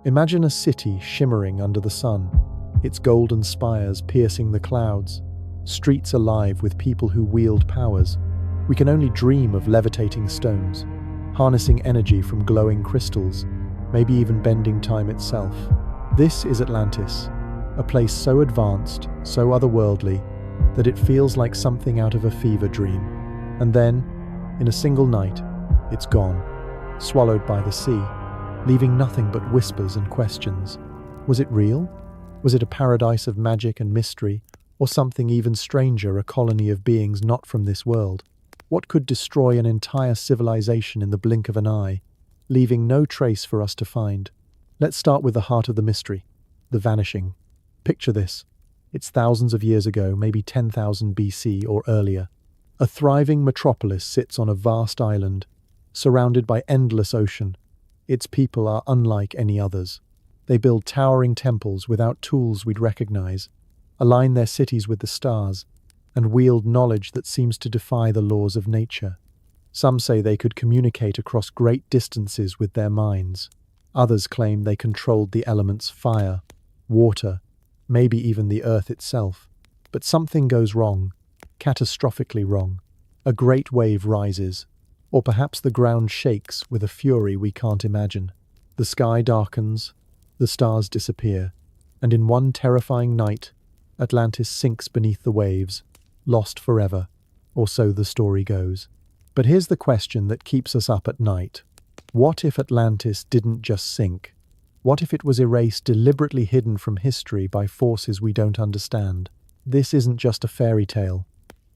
Imagine a city shimmering under the sun, its golden spires piercing the clouds, streets alive with people who wield powers. We can only dream of levitating stones, harnessing energy from glowing crystals, maybe even bending time itself. This is Atlantis, a place so advanced, so otherworldly, that it feels like something out of a fever dream. And then, in a single night, it's gone, swallowed by the sea, leaving nothing but whispers and questions. Was it real? Was it a paradise of magic and mystery, or something even stranger, a colony of beings not from this world? What could destroy an entire civilization in the blink of an eye, leaving no trace for us to find? Let's start with the heart of the mystery, the vanishing. Picture this. It's thousands of years ago, maybe 10,000 BC or earlier. A thriving metropolis sits on a vast island, surrounded by endless ocean. Its people are unlike any others. They build towering temples without tools we'd recognize, align their cities with the stars, and wield knowledge that seems to defy the laws of nature. Some say they could communicate across great distances with their minds. Others claim they controlled the elements fire, water, maybe even the earth itself. But something goes wrong, catastrophically wrong. A great wave rises, or perhaps the ground shakes with a fury we can't imagine. The sky darkens, the stars disappear, and in one terrifying night, Atlantis sinks beneath the waves, lost forever, or so the story goes. But here's the question that keeps us up at night. What if Atlantis didn't just sink? What if it was erased, deliberately hidden from history by forces we don't understand? This isn't just a fairy tale.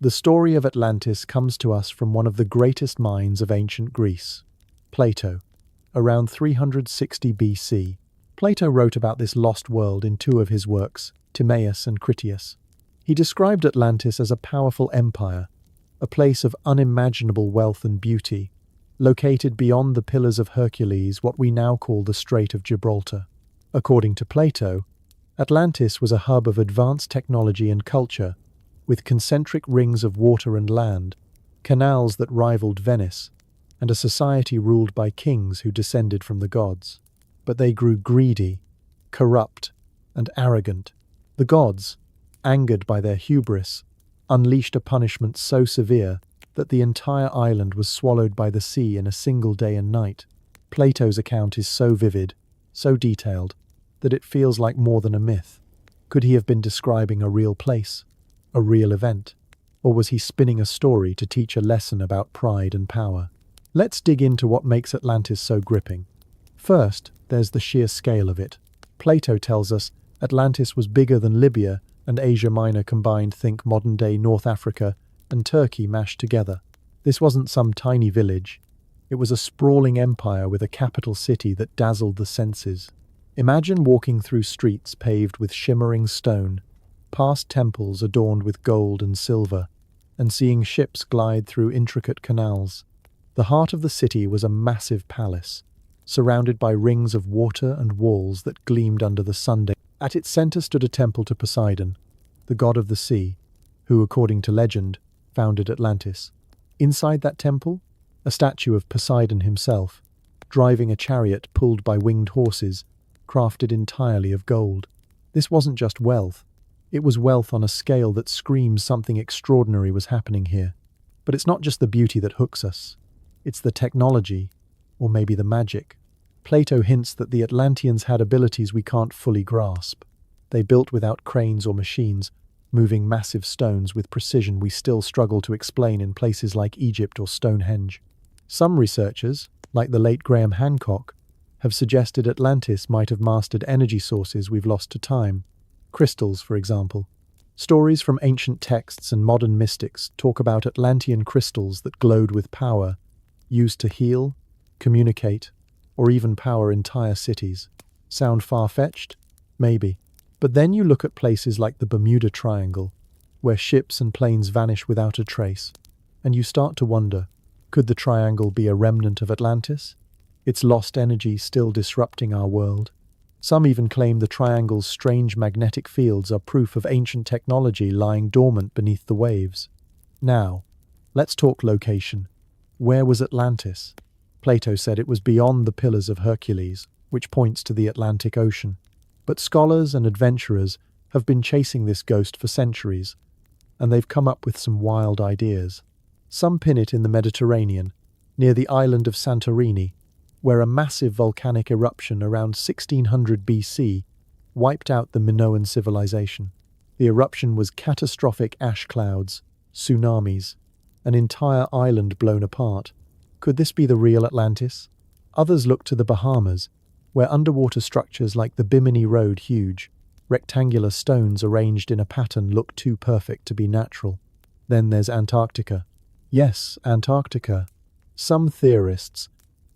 The story of Atlantis comes to us from one of the greatest minds of ancient Greece, Plato. Around 360 BC, Plato wrote about this lost world in two of his works, Timaeus and Critias. He described Atlantis as a powerful empire, a place of unimaginable wealth and beauty, located beyond the Pillars of Hercules, what we now call the Strait of Gibraltar. According to Plato, Atlantis was a hub of advanced technology and culture, with concentric rings of water and land, canals that rivaled Venice, and a society ruled by kings who descended from the gods. But they grew greedy, corrupt, and arrogant. The gods, angered by their hubris, unleashed a punishment so severe that the entire island was swallowed by the sea in a single day and night. Plato's account is so vivid, so detailed, that it feels like more than a myth. Could he have been describing a real place, a real event, or was he spinning a story to teach a lesson about pride and power? Let's dig into what makes Atlantis so gripping. First, there's the sheer scale of it. Plato tells us Atlantis was bigger than Libya and Asia Minor combined. Think modern-day North Africa and Turkey mashed together. This wasn't some tiny village. It was a sprawling empire with a capital city that dazzled the senses. Imagine walking through streets paved with shimmering stone, past temples adorned with gold and silver, and seeing ships glide through intricate canals. The heart of the city was a massive palace, surrounded by rings of water and walls that gleamed under the sun. At its center stood a temple to Poseidon, the god of the sea, who, according to legend, founded Atlantis. Inside that temple, a statue of Poseidon himself, driving a chariot pulled by winged horses, crafted entirely of gold. This wasn't just wealth. It was wealth on a scale that screams something extraordinary was happening here. But it's not just the beauty that hooks us. It's the technology, or maybe the magic. Plato hints that the Atlanteans had abilities we can't fully grasp. They built without cranes or machines, moving massive stones with precision we still struggle to explain in places like Egypt or Stonehenge. Some researchers, like the late Graham Hancock, have suggested Atlantis might have mastered energy sources we've lost to time. Crystals, for example. Stories from ancient texts and modern mystics talk about Atlantean crystals that glowed with power, used to heal, communicate, or even power entire cities. Sound far-fetched? Maybe. But then you look at places like the Bermuda Triangle, where ships and planes vanish without a trace, and you start to wonder, could the triangle be a remnant of Atlantis? Its lost energy still disrupting our world? Some even claim the triangle's strange magnetic fields are proof of ancient technology lying dormant beneath the waves. Now, let's talk location. Where was Atlantis? Plato said it was beyond the Pillars of Hercules, which points to the Atlantic Ocean. But scholars and adventurers have been chasing this ghost for centuries, and they've come up with some wild ideas. Some pin it in the Mediterranean, near the island of Santorini, where a massive volcanic eruption around 1600 BC wiped out the Minoan civilization. The eruption was catastrophic ash clouds, tsunamis, an entire island blown apart. Could this be the real Atlantis? Others look to the Bahamas, where underwater structures like the Bimini Road huge, rectangular stones arranged in a pattern look too perfect to be natural. Then there's Antarctica. Yes, Antarctica. Some theorists,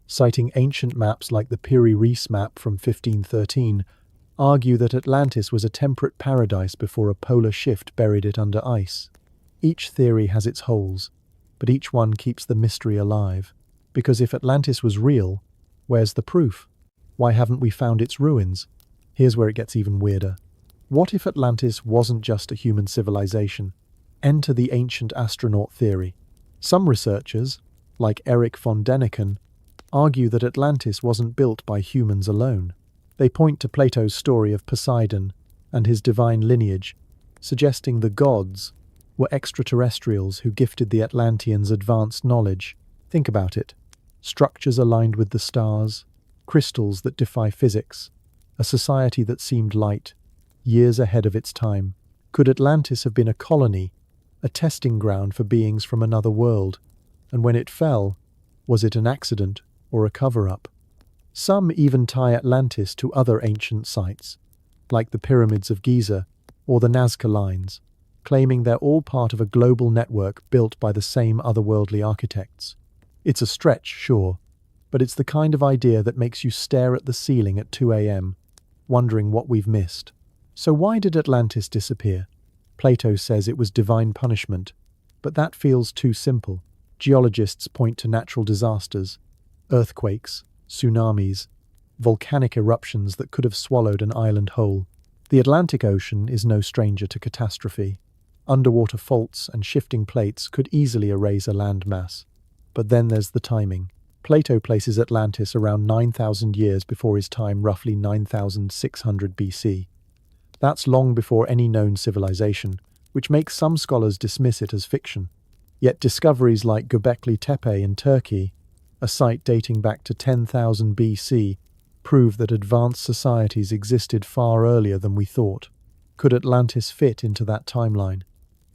citing ancient maps like the Piri-Reis map from 1513, argue that Atlantis was a temperate paradise before a polar shift buried it under ice. Each theory has its holes, but each one keeps the mystery alive. Because if Atlantis was real, where's the proof? Why haven't we found its ruins? Here's where it gets even weirder. What if Atlantis wasn't just a human civilization? Enter the ancient astronaut theory. Some researchers, like Erich von Däniken, argue that Atlantis wasn't built by humans alone. They point to Plato's story of Poseidon and his divine lineage, suggesting the gods were extraterrestrials who gifted the Atlanteans advanced knowledge. Think about it. Structures aligned with the stars, crystals that defy physics, a society that seemed light, years ahead of its time. Could Atlantis have been a colony, a testing ground for beings from another world? And when it fell, was it an accident or a cover-up? Some even tie Atlantis to other ancient sites, like the pyramids of Giza or the Nazca Lines, claiming they're all part of a global network built by the same otherworldly architects. It's a stretch, sure, but it's the kind of idea that makes you stare at the ceiling at 2 a.m., wondering what we've missed. So why did Atlantis disappear? Plato says it was divine punishment, but that feels too simple. Geologists point to natural disasters, earthquakes, tsunamis, volcanic eruptions that could have swallowed an island whole. The Atlantic Ocean is no stranger to catastrophe. Underwater faults and shifting plates could easily erase a landmass. But then there's the timing. Plato places Atlantis around 9,000 years before his time, roughly 9,600 BC. That's long before any known civilization, which makes some scholars dismiss it as fiction. Yet discoveries like Göbekli Tepe in Turkey, a site dating back to 10,000 BC, prove that advanced societies existed far earlier than we thought. Could Atlantis fit into that timeline?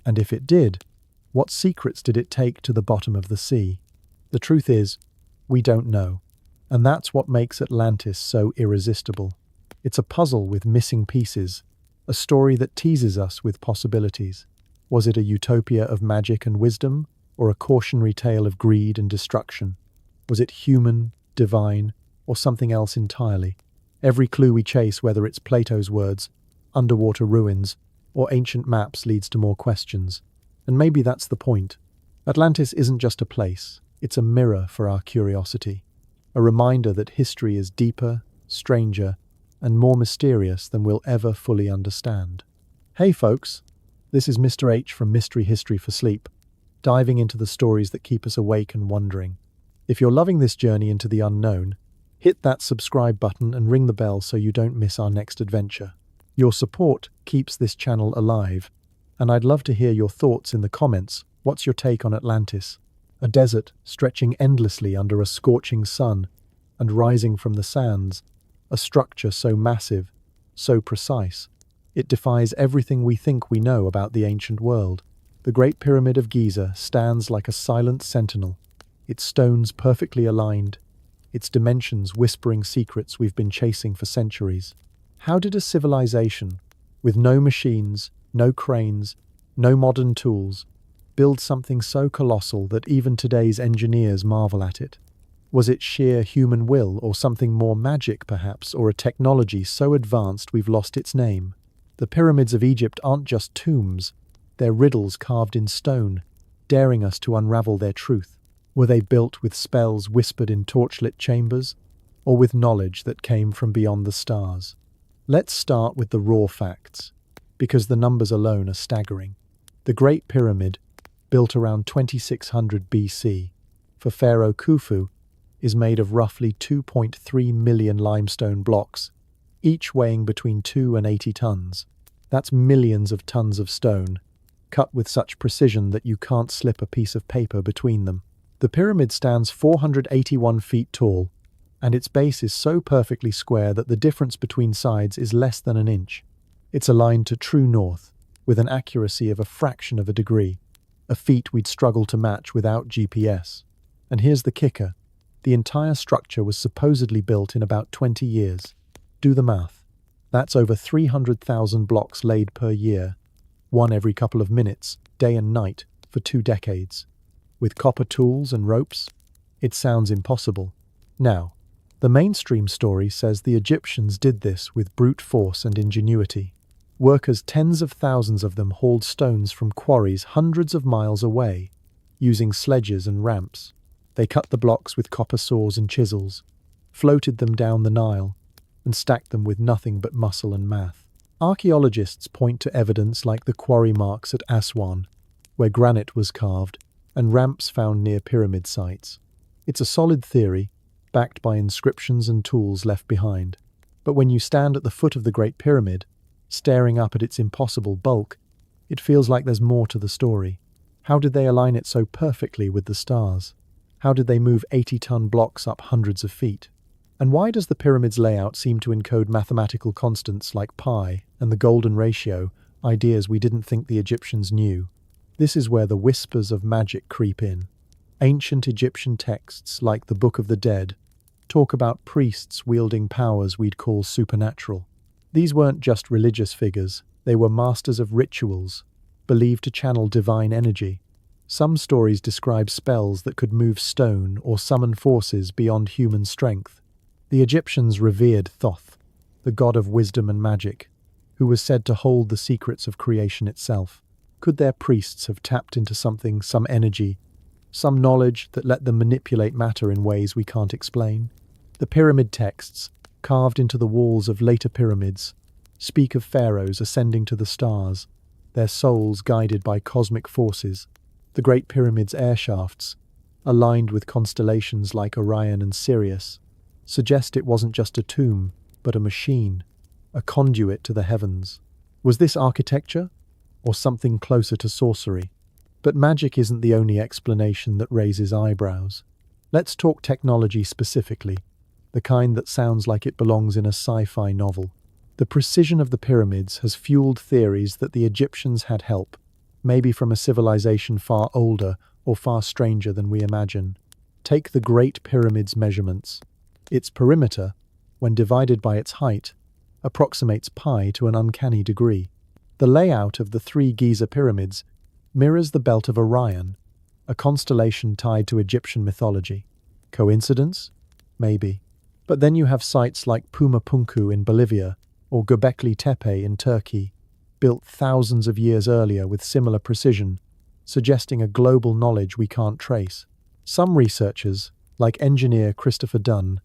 And if it did, what secrets did it take to the bottom of the sea? The truth is, we don't know. And that's what makes Atlantis so irresistible. It's a puzzle with missing pieces, a story that teases us with possibilities. Was it a utopia of magic and wisdom, or a cautionary tale of greed and destruction? Was it human, divine, or something else entirely? Every clue we chase, whether it's Plato's words, underwater ruins, or ancient maps, leads to more questions. And maybe that's the point. Atlantis isn't just a place, it's a mirror for our curiosity. A reminder that history is deeper, stranger, and more mysterious than we'll ever fully understand. Hey folks, this is Mr. H from Mystery History for Sleep, diving into the stories that keep us awake and wondering. If you're loving this journey into the unknown, hit that subscribe button and ring the bell so you don't miss our next adventure. Your support keeps this channel alive, and I'd love to hear your thoughts in the comments. What's your take on Atlantis? A desert stretching endlessly under a scorching sun and rising from the sands, a structure so massive, so precise. It defies everything we think we know about the ancient world. The Great Pyramid of Giza stands like a silent sentinel, its stones perfectly aligned, its dimensions whispering secrets we've been chasing for centuries. How did a civilization, with no machines, no cranes, no modern tools, build something so colossal that even today's engineers marvel at it? Was it sheer human will, or something more magic perhaps, or a technology so advanced we've lost its name? The pyramids of Egypt aren't just tombs, they're riddles carved in stone, daring us to unravel their truth. Were they built with spells whispered in torchlit chambers, or with knowledge that came from beyond the stars? Let's start with the raw facts, because the numbers alone are staggering. The Great Pyramid, built around 2600 BC, for Pharaoh Khufu, is made of roughly 2.3 million limestone blocks, each weighing between 2 and 80 tons. That's millions of tons of stone, cut with such precision that you can't slip a piece of paper between them. The pyramid stands 481 feet tall, and its base is so perfectly square that the difference between sides is less than an inch. It's aligned to true north, with an accuracy of a fraction of a degree, a feat we'd struggle to match without GPS. And here's the kicker. The entire structure was supposedly built in about 20 years. Do the math. That's over 300,000 blocks laid per year, one every couple of minutes, day and night, for 2 decades. With copper tools and ropes, it sounds impossible. Now, the mainstream story says the Egyptians did this with brute force and ingenuity. Workers, tens of thousands of them, hauled stones from quarries hundreds of miles away, using sledges and ramps. They cut the blocks with copper saws and chisels, floated them down the Nile, and stacked them with nothing but muscle and math. Archaeologists point to evidence like the quarry marks at Aswan, where granite was carved, and ramps found near pyramid sites. It's a solid theory, backed by inscriptions and tools left behind. But when you stand at the foot of the Great Pyramid, staring up at its impossible bulk, it feels like there's more to the story. How did they align it so perfectly with the stars? How did they move 80-ton blocks up hundreds of feet? And why does the pyramid's layout seem to encode mathematical constants like pi and the golden ratio, ideas we didn't think the Egyptians knew? This is where the whispers of magic creep in. Ancient Egyptian texts, like the Book of the Dead, talk about priests wielding powers we'd call supernatural. These weren't just religious figures, they were masters of rituals, believed to channel divine energy. Some stories describe spells that could move stone or summon forces beyond human strength. The Egyptians revered Thoth, the god of wisdom and magic, who was said to hold the secrets of creation itself. Could their priests have tapped into something, some energy, some knowledge that let them manipulate matter in ways we can't explain? The pyramid texts, carved into the walls of later pyramids, speak of pharaohs ascending to the stars, their souls guided by cosmic forces. The Great Pyramid's air shafts, aligned with constellations like Orion and Sirius, suggest it wasn't just a tomb, but a machine, a conduit to the heavens. Was this architecture, or something closer to sorcery? But magic isn't the only explanation that raises eyebrows. Let's talk technology specifically, the kind that sounds like it belongs in a sci-fi novel. The precision of the pyramids has fueled theories that the Egyptians had help, maybe from a civilization far older or far stranger than we imagine. Take the Great Pyramid's measurements. Its perimeter, when divided by its height, approximates pi to an uncanny degree. The layout of the 3 Giza pyramids mirrors the belt of Orion, a constellation tied to Egyptian mythology. Coincidence? Maybe. But then you have sites like Pumapunku in Bolivia or Göbekli Tepe in Turkey, built thousands of years earlier with similar precision, suggesting a global knowledge we can't trace. Some researchers, like engineer Christopher Dunn,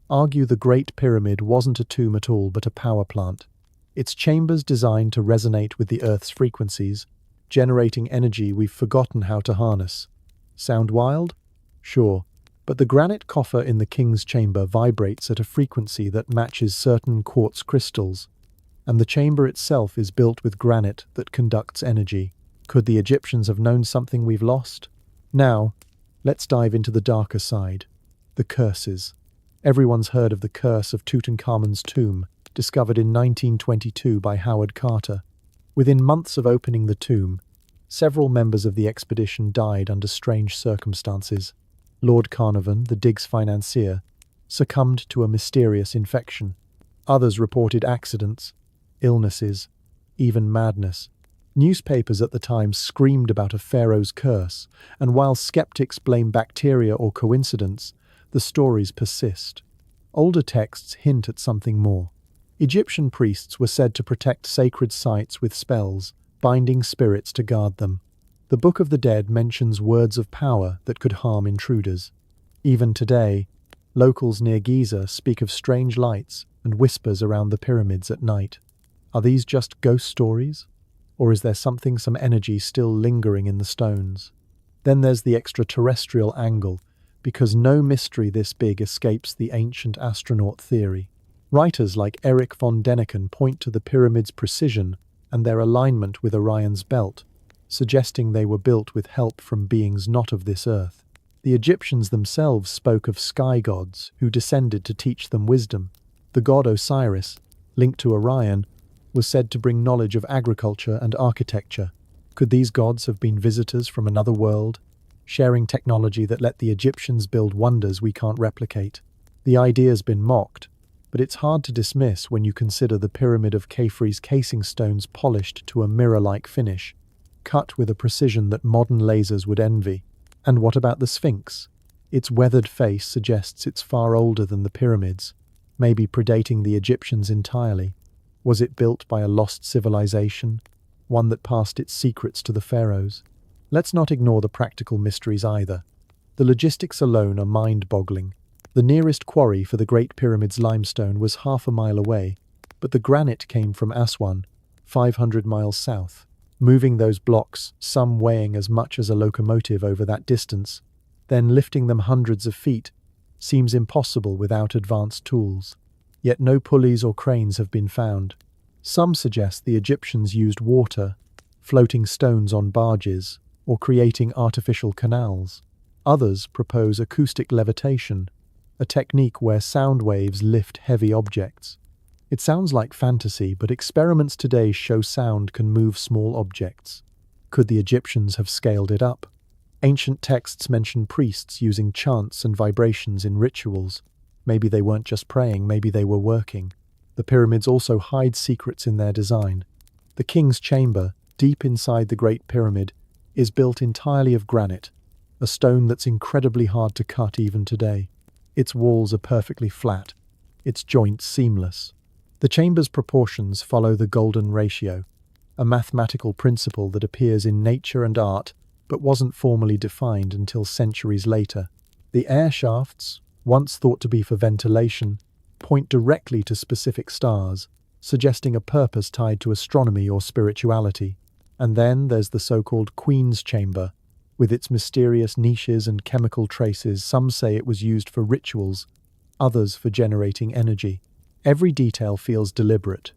argue the Great Pyramid wasn't a tomb at all but a power plant. Its chambers designed to resonate with the Earth's frequencies, generating energy we've forgotten how to harness. Sound wild? Sure. But the granite coffer in the king's chamber vibrates at a frequency that matches certain quartz crystals, and the chamber itself is built with granite that conducts energy. Could the Egyptians have known something we've lost? Now, let's dive into the darker side. The curses. Everyone's heard of the curse of Tutankhamun's tomb, discovered in 1922 by Howard Carter. Within months of opening the tomb, several members of the expedition died under strange circumstances. Lord Carnarvon, the dig's financier, succumbed to a mysterious infection. Others reported accidents, illnesses, even madness. Newspapers at the time screamed about a pharaoh's curse, and while skeptics blame bacteria or coincidence, the stories persist. Older texts hint at something more. Egyptian priests were said to protect sacred sites with spells, binding spirits to guard them. The Book of the Dead mentions words of power that could harm intruders. Even today, locals near Giza speak of strange lights and whispers around the pyramids at night. Are these just ghost stories? Or is there some energy still lingering in the stones? Then there's the extraterrestrial angle, because no mystery this big escapes the ancient astronaut theory. Writers like Erich von Däniken point to the pyramids' precision and their alignment with Orion's belt, suggesting they were built with help from beings not of this earth. The Egyptians themselves spoke of sky gods who descended to teach them wisdom. The god Osiris, linked to Orion, was said to bring knowledge of agriculture and architecture. Could these gods have been visitors from another world, sharing technology that let the Egyptians build wonders we can't replicate? The idea's been mocked, but it's hard to dismiss when you consider the Pyramid of Khafre's casing stones polished to a mirror-like finish, cut with a precision that modern lasers would envy. And what about the Sphinx? Its weathered face suggests it's far older than the pyramids, maybe predating the Egyptians entirely. Was it built by a lost civilization, one that passed its secrets to the pharaohs? Let's not ignore the practical mysteries either. The logistics alone are mind-boggling. The nearest quarry for the Great Pyramid's limestone was half a mile away, but the granite came from Aswan, 500 miles south. Moving those blocks, some weighing as much as a locomotive over that distance, then lifting them hundreds of feet, seems impossible without advanced tools. Yet no pulleys or cranes have been found. Some suggest the Egyptians used water, floating stones on barges, or creating artificial canals. Others propose acoustic levitation, a technique where sound waves lift heavy objects. It sounds like fantasy, but experiments today show sound can move small objects. Could the Egyptians have scaled it up? Ancient texts mention priests using chants and vibrations in rituals. Maybe they weren't just praying, maybe they were working. The pyramids also hide secrets in their design. The king's chamber, deep inside the Great Pyramid, is built entirely of granite, a stone that's incredibly hard to cut even today. Its walls are perfectly flat, its joints seamless. The chamber's proportions follow the golden ratio, a mathematical principle that appears in nature and art but wasn't formally defined until centuries later. The air shafts, once thought to be for ventilation, point directly to specific stars, suggesting a purpose tied to astronomy or spirituality. And then there's the so-called Queen's Chamber, with its mysterious niches and chemical traces. Some say it was used for rituals, others for generating energy. Every detail feels deliberate,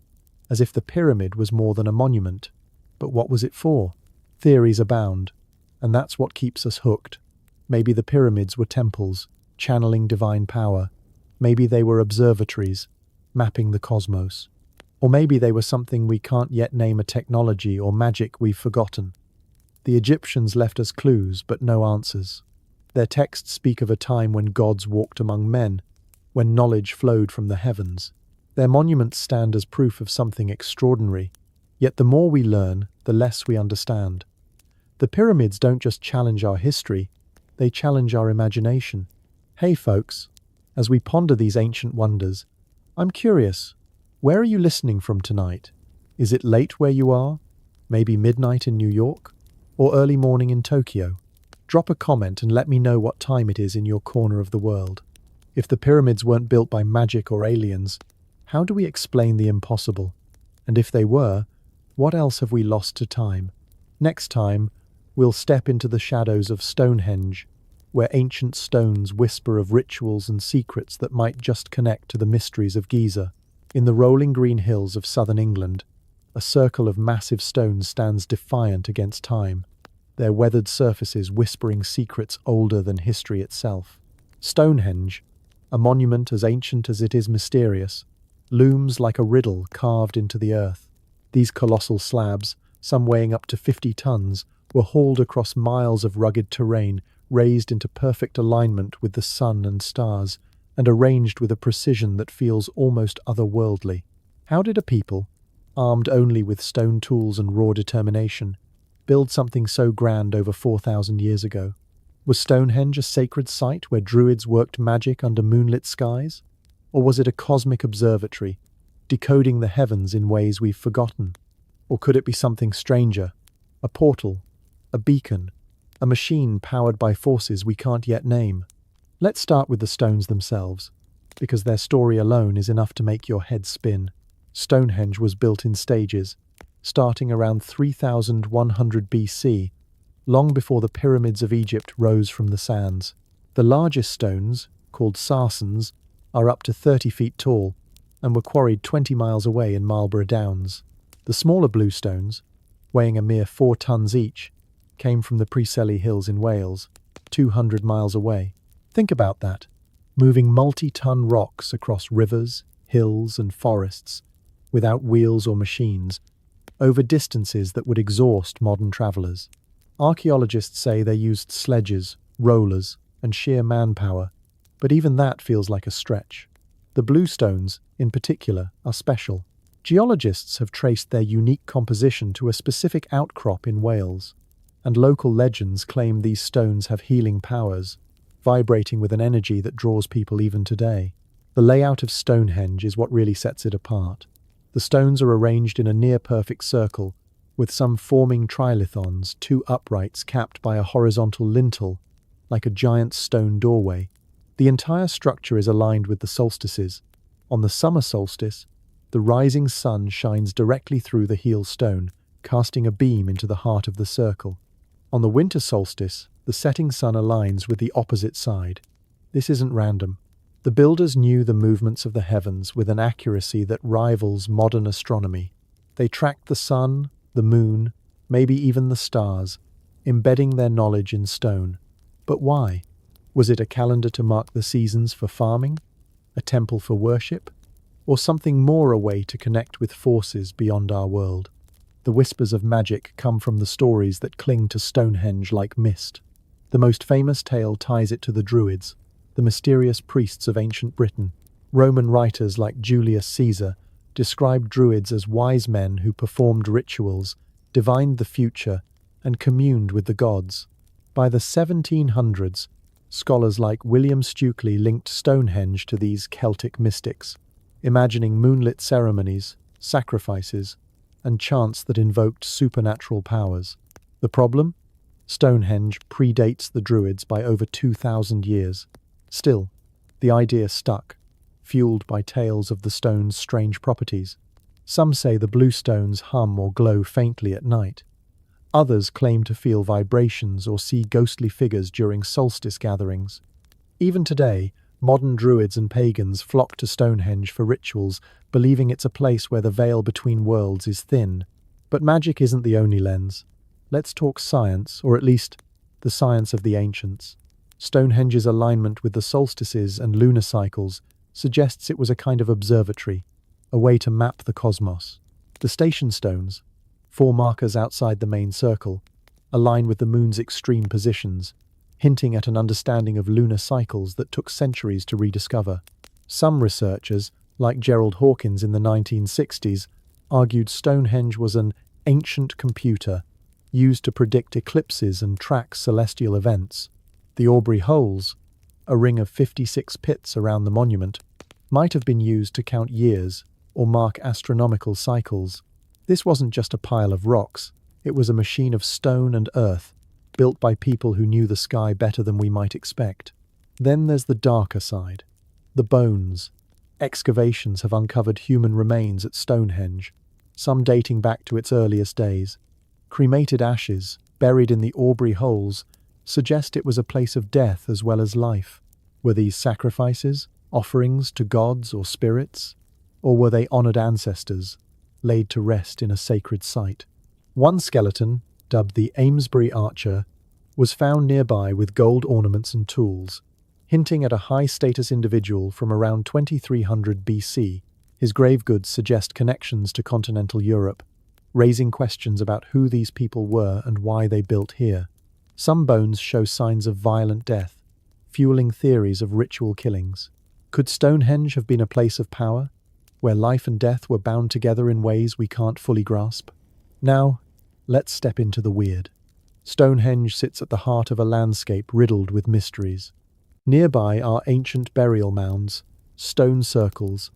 as if the pyramid was more than a monument. But what was it for? Theories abound, and that's what keeps us hooked. Maybe the pyramids were temples, channeling divine power. Maybe they were observatories, mapping the cosmos. Or maybe they were something we can't yet name, a technology or magic we've forgotten. The Egyptians left us clues, but no answers. Their texts speak of a time when gods walked among men, when knowledge flowed from the heavens. Their monuments stand as proof of something extraordinary, yet the more we learn, the less we understand. The pyramids don't just challenge our history, they challenge our imagination. Hey folks, as we ponder these ancient wonders, I'm curious, where are you listening from tonight? Is it late where you are? Maybe midnight in New York? Or early morning in Tokyo? Drop a comment and let me know what time it is in your corner of the world. If the pyramids weren't built by magic or aliens, how do we explain the impossible? And if they were, what else have we lost to time? Next time, we'll step into the shadows of Stonehenge, where ancient stones whisper of rituals and secrets that might just connect to the mysteries of Giza. In the rolling green hills of southern England, a circle of massive stones stands defiant against time, their weathered surfaces whispering secrets older than history itself. Stonehenge, a monument as ancient as it is mysterious, looms like a riddle carved into the earth. These colossal slabs, some weighing up to 50 tons, were hauled across miles of rugged terrain, raised into perfect alignment with the sun and stars, and arranged with a precision that feels almost otherworldly. How did a people, armed only with stone tools and raw determination, build something so grand over 4,000 years ago? Was Stonehenge a sacred site where druids worked magic under moonlit skies? Or was it a cosmic observatory, decoding the heavens in ways we've forgotten? Or could it be something stranger, a portal, a beacon, a machine powered by forces we can't yet name? Let's start with the stones themselves, because their story alone is enough to make your head spin. Stonehenge was built in stages, starting around 3100 BC, long before the pyramids of Egypt rose from the sands. The largest stones, called sarsens, are up to 30 feet tall and were quarried 20 miles away in Marlborough Downs. The smaller blue stones, weighing a mere 4 tons each, came from the Preseli Hills in Wales, 200 miles away. Think about that, moving multi-ton rocks across rivers, hills and forests, without wheels or machines, over distances that would exhaust modern travelers. Archaeologists say they used sledges, rollers, and sheer manpower, but even that feels like a stretch. The blue stones, in particular, are special. Geologists have traced their unique composition to a specific outcrop in Wales, and local legends claim these stones have healing powers, vibrating with an energy that draws people even today. The layout of Stonehenge is what really sets it apart. The stones are arranged in a near-perfect circle, with some forming trilithons, 2 uprights capped by a horizontal lintel, like a giant stone doorway. The entire structure is aligned with the solstices. On the summer solstice, the rising sun shines directly through the heel stone, casting a beam into the heart of the circle. On the winter solstice, the setting sun aligns with the opposite side. This isn't random. The builders knew the movements of the heavens with an accuracy that rivals modern astronomy. They tracked the sun, the moon, maybe even the stars, embedding their knowledge in stone. But why? Was it a calendar to mark the seasons for farming? A temple for worship? Or something more, a way to connect with forces beyond our world? The whispers of magic come from the stories that cling to Stonehenge like mist. The most famous tale ties it to the Druids, the mysterious priests of ancient Britain. Roman writers like Julius Caesar described Druids as wise men who performed rituals, divined the future, and communed with the gods. By the 1700s, scholars like William Stukeley linked Stonehenge to these Celtic mystics, imagining moonlit ceremonies, sacrifices, and chants that invoked supernatural powers. The problem? Stonehenge predates the Druids by over 2,000 years. Still, the idea stuck, fueled by tales of the stone's strange properties. Some say the blue stones hum or glow faintly at night. Others claim to feel vibrations or see ghostly figures during solstice gatherings. Even today, modern Druids and pagans flock to Stonehenge for rituals, believing it's a place where the veil between worlds is thin. But magic isn't the only lens. Let's talk science, or at least the science of the ancients. Stonehenge's alignment with the solstices and lunar cycles suggests it was a kind of observatory, a way to map the cosmos. The station stones, 4 markers outside the main circle, align with the moon's extreme positions, hinting at an understanding of lunar cycles that took centuries to rediscover. Some researchers, like Gerald Hawkins in the 1960s, argued Stonehenge was an ancient computer used to predict eclipses and track celestial events. The Aubrey holes, a ring of 56 pits around the monument, might have been used to count years or mark astronomical cycles. This wasn't just a pile of rocks, it was a machine of stone and earth, built by people who knew the sky better than we might expect. Then there's the darker side. The bones. Excavations have uncovered human remains at Stonehenge, some dating back to its earliest days. Cremated ashes, buried in the Aubrey holes, suggest it was a place of death as well as life. Were these sacrifices, offerings to gods or spirits? Or were they honored ancestors, laid to rest in a sacred site? One skeleton, dubbed the Amesbury Archer, was found nearby with gold ornaments and tools, hinting at a high-status individual from around 2300 BC. His grave goods suggest connections to continental Europe, raising questions about who these people were and why they built here. Some bones show signs of violent death, fueling theories of ritual killings. Could Stonehenge have been a place of power, where life and death were bound together in ways we can't fully grasp? Now, let's step into the weird. Stonehenge sits at the heart of a landscape riddled with mysteries. Nearby are ancient burial mounds, stone circles,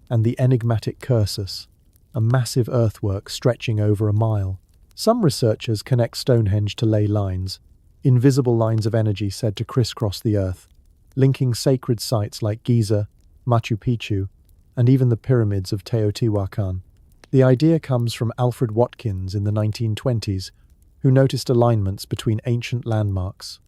and the enigmatic cursus, a massive earthwork stretching over a mile. Some researchers connect Stonehenge to ley lines, invisible lines of energy said to crisscross the earth, linking sacred sites like Giza, Machu Picchu, and even the pyramids of Teotihuacan. The idea comes from Alfred Watkins in the 1920s, who noticed alignments between ancient landmarks.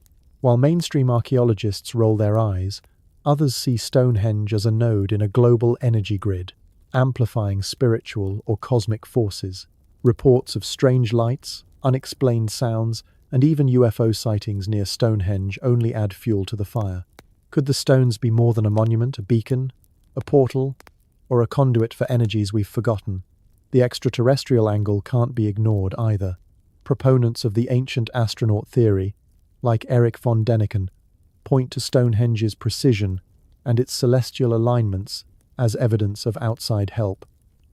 While mainstream archaeologists roll their eyes, others see Stonehenge as a node in a global energy grid, amplifying spiritual or cosmic forces. Reports of strange lights, unexplained sounds, and even UFO sightings near Stonehenge only add fuel to the fire. Could the stones be more than a monument, a beacon, a portal, or a conduit for energies we've forgotten? The extraterrestrial angle can't be ignored either. Proponents of the ancient astronaut theory, like Erich von Däniken, point to Stonehenge's precision and its celestial alignments as evidence of outside help.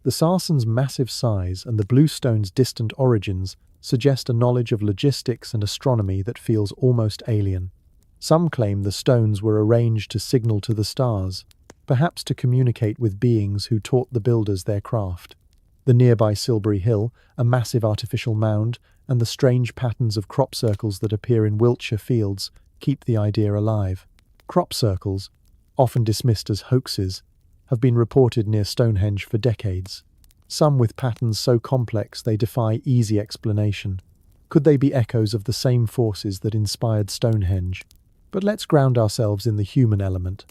The Sarsen's massive size and the blue stone's distant origins suggest a knowledge of logistics and astronomy that feels almost alien. Some claim the stones were arranged to signal to the stars, perhaps to communicate with beings who taught the builders their craft. The nearby Silbury Hill, a massive artificial mound, and the strange patterns of crop circles that appear in Wiltshire fields keep the idea alive. Crop circles, often dismissed as hoaxes, have been reported near Stonehenge for decades, some with patterns so complex they defy easy explanation. Could they be echoes of the same forces that inspired Stonehenge? But let's ground ourselves in the human element.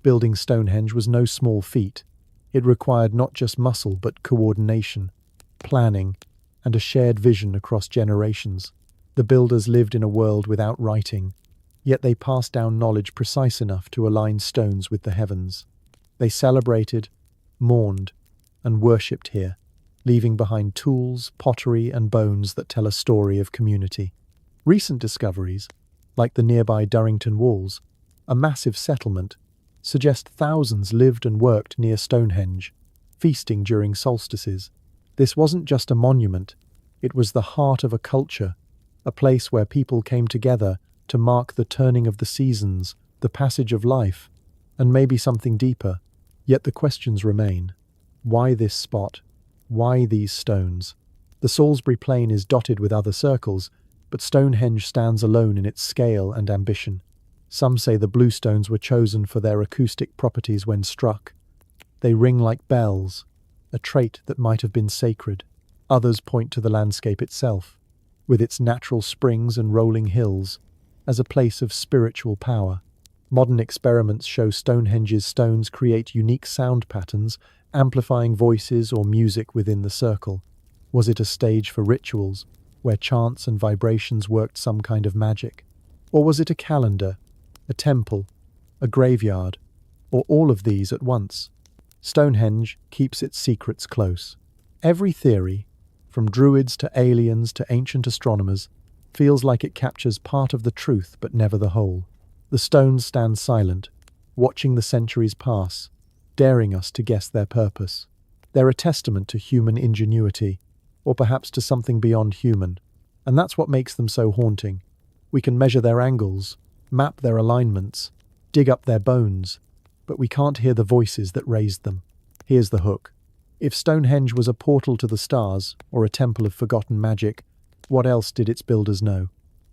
Building Stonehenge was no small feat. It required not just muscle but coordination, planning, and a shared vision across generations. The builders lived in a world without writing, yet they passed down knowledge precise enough to align stones with the heavens. They celebrated, mourned, and worshipped here, leaving behind tools, pottery, and bones that tell a story of community. Recent discoveries, like the nearby Durrington Walls, a massive settlement, suggest thousands lived and worked near Stonehenge, feasting during solstices. This wasn't just a monument, it was the heart of a culture, a place where people came together to mark the turning of the seasons, the passage of life, and maybe something deeper. Yet the questions remain. Why this spot? Why these stones? The Salisbury Plain is dotted with other circles, but Stonehenge stands alone in its scale and ambition. Some say the blue stones were chosen for their acoustic properties when struck. They ring like bells, a trait that might have been sacred. Others point to the landscape itself, with its natural springs and rolling hills, as a place of spiritual power. Modern experiments show Stonehenge's stones create unique sound patterns, amplifying voices or music within the circle. Was it a stage for rituals, where chants and vibrations worked some kind of magic? Or was it a calendar, a temple, a graveyard, or all of these at once? Stonehenge keeps its secrets close. Every theory, from druids to aliens to ancient astronomers, feels like it captures part of the truth but never the whole. The stones stand silent, watching the centuries pass, daring us to guess their purpose. They're a testament to human ingenuity, or perhaps to something beyond human, and that's what makes them so haunting. We can measure their angles, map their alignments, dig up their bones, but we can't hear the voices that raised them. Here's the hook. If Stonehenge was a portal to the stars, or a temple of forgotten magic, what else did its builders know?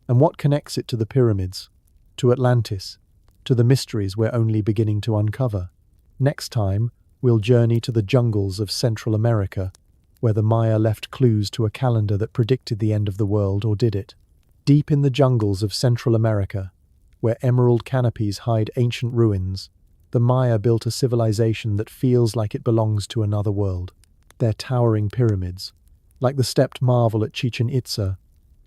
And what connects it to the pyramids, to Atlantis, to the mysteries we're only beginning to uncover? Next time, we'll journey to the jungles of Central America, where the Maya left clues to a calendar that predicted the end of the world, or did it? Deep in the jungles of Central America, where emerald canopies hide ancient ruins, the Maya built a civilization that feels like it belongs to another world. Their towering pyramids, like the stepped marvel at Chichen Itza,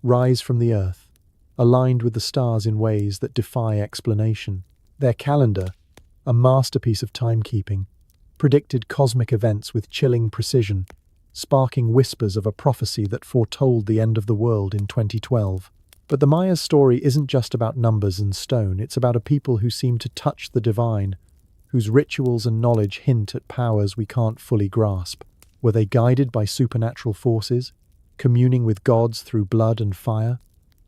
rise from the earth, aligned with the stars in ways that defy explanation. Their calendar, a masterpiece of timekeeping, predicted cosmic events with chilling precision, sparking whispers of a prophecy that foretold the end of the world in 2012. But the Maya's story isn't just about numbers and stone, it's about a people who seem to touch the divine, whose rituals and knowledge hint at powers we can't fully grasp. Were they guided by supernatural forces, communing with gods through blood and fire?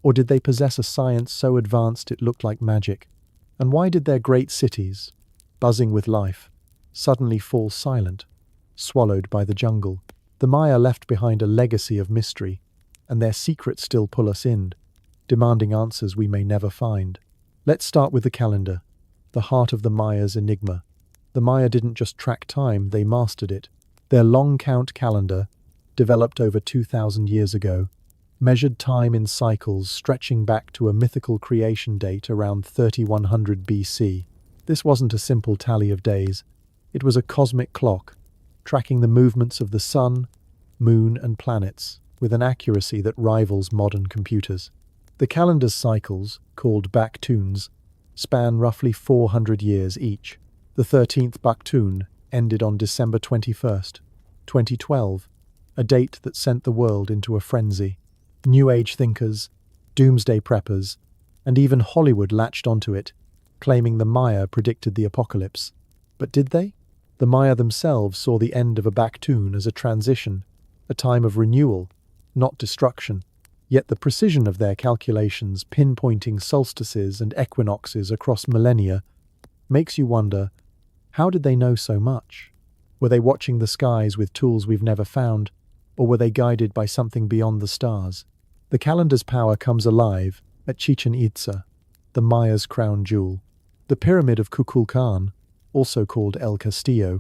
Or did they possess a science so advanced it looked like magic? And why did their great cities, buzzing with life, suddenly fall silent, swallowed by the jungle? The Maya left behind a legacy of mystery, and their secrets still pull us in, demanding answers we may never find. Let's start with the calendar, the heart of the Maya's enigma. The Maya didn't just track time, they mastered it. Their long count calendar, developed over 2,000 years ago, measured time in cycles stretching back to a mythical creation date around 3100 BC. This wasn't a simple tally of days. It was a cosmic clock, tracking the movements of the sun, moon, and planets with an accuracy that rivals modern computers. The calendar's cycles, called Baktuns, span roughly 400 years each. The 13th Baktun ended on December 21st, 2012, a date that sent the world into a frenzy. New Age thinkers, doomsday preppers, and even Hollywood latched onto it, claiming the Maya predicted the apocalypse. But did they? The Maya themselves saw the end of a Baktun as a transition, a time of renewal, not destruction. Yet the precision of their calculations, pinpointing solstices and equinoxes across millennia, makes you wonder, how did they know so much? Were they watching the skies with tools we've never found, or were they guided by something beyond the stars? The calendar's power comes alive at Chichen Itza, the Maya's crown jewel. The pyramid of Kukulkan, also called El Castillo,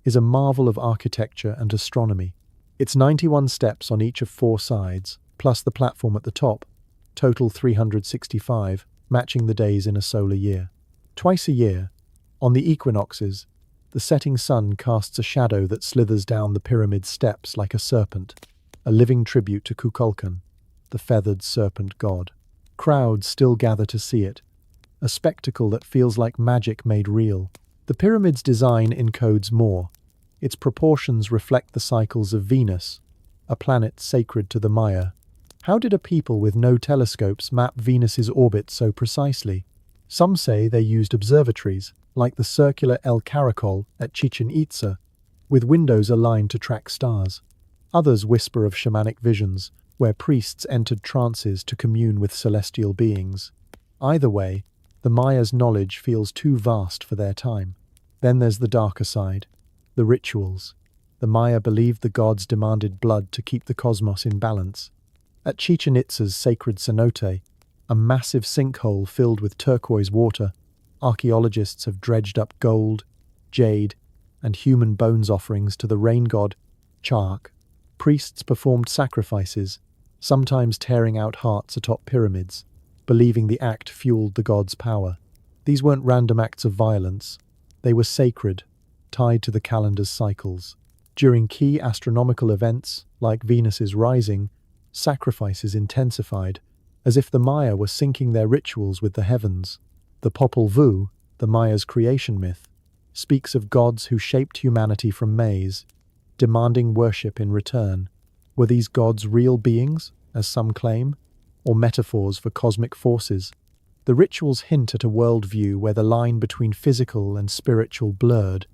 is a marvel of architecture and astronomy. Its 91 steps on each of 4 sides, plus the platform at the top, total 365, matching the days in a solar year. Twice a year, on the equinoxes, the setting sun casts a shadow that slithers down the pyramid's steps like a serpent, a living tribute to Kukulkan, the feathered serpent god. Crowds still gather to see it, a spectacle that feels like magic made real. The pyramid's design encodes more. Its proportions reflect the cycles of Venus, a planet sacred to the Maya. How did a people with no telescopes map Venus's orbit so precisely? Some say they used observatories, like the circular El Caracol at Chichen Itza, with windows aligned to track stars. Others whisper of shamanic visions, where priests entered trances to commune with celestial beings. Either way, the Maya's knowledge feels too vast for their time. Then there's the darker side, the rituals. The Maya believed the gods demanded blood to keep the cosmos in balance. At Chichen Itza's sacred cenote, a massive sinkhole filled with turquoise water, archaeologists have dredged up gold, jade, and human bones offerings to the rain god, Chark. Priests performed sacrifices, sometimes tearing out hearts atop pyramids, believing the act fueled the god's power. These weren't random acts of violence. They were sacred, tied to the calendar's cycles. During key astronomical events, like Venus's rising, sacrifices intensified, as if the Maya were syncing their rituals with the heavens. The Popol Vuh, the Maya's creation myth, speaks of gods who shaped humanity from maize, demanding worship in return. Were these gods real beings, as some claim, or metaphors for cosmic forces? The rituals hint at a worldview where the line between physical and spiritual blurred,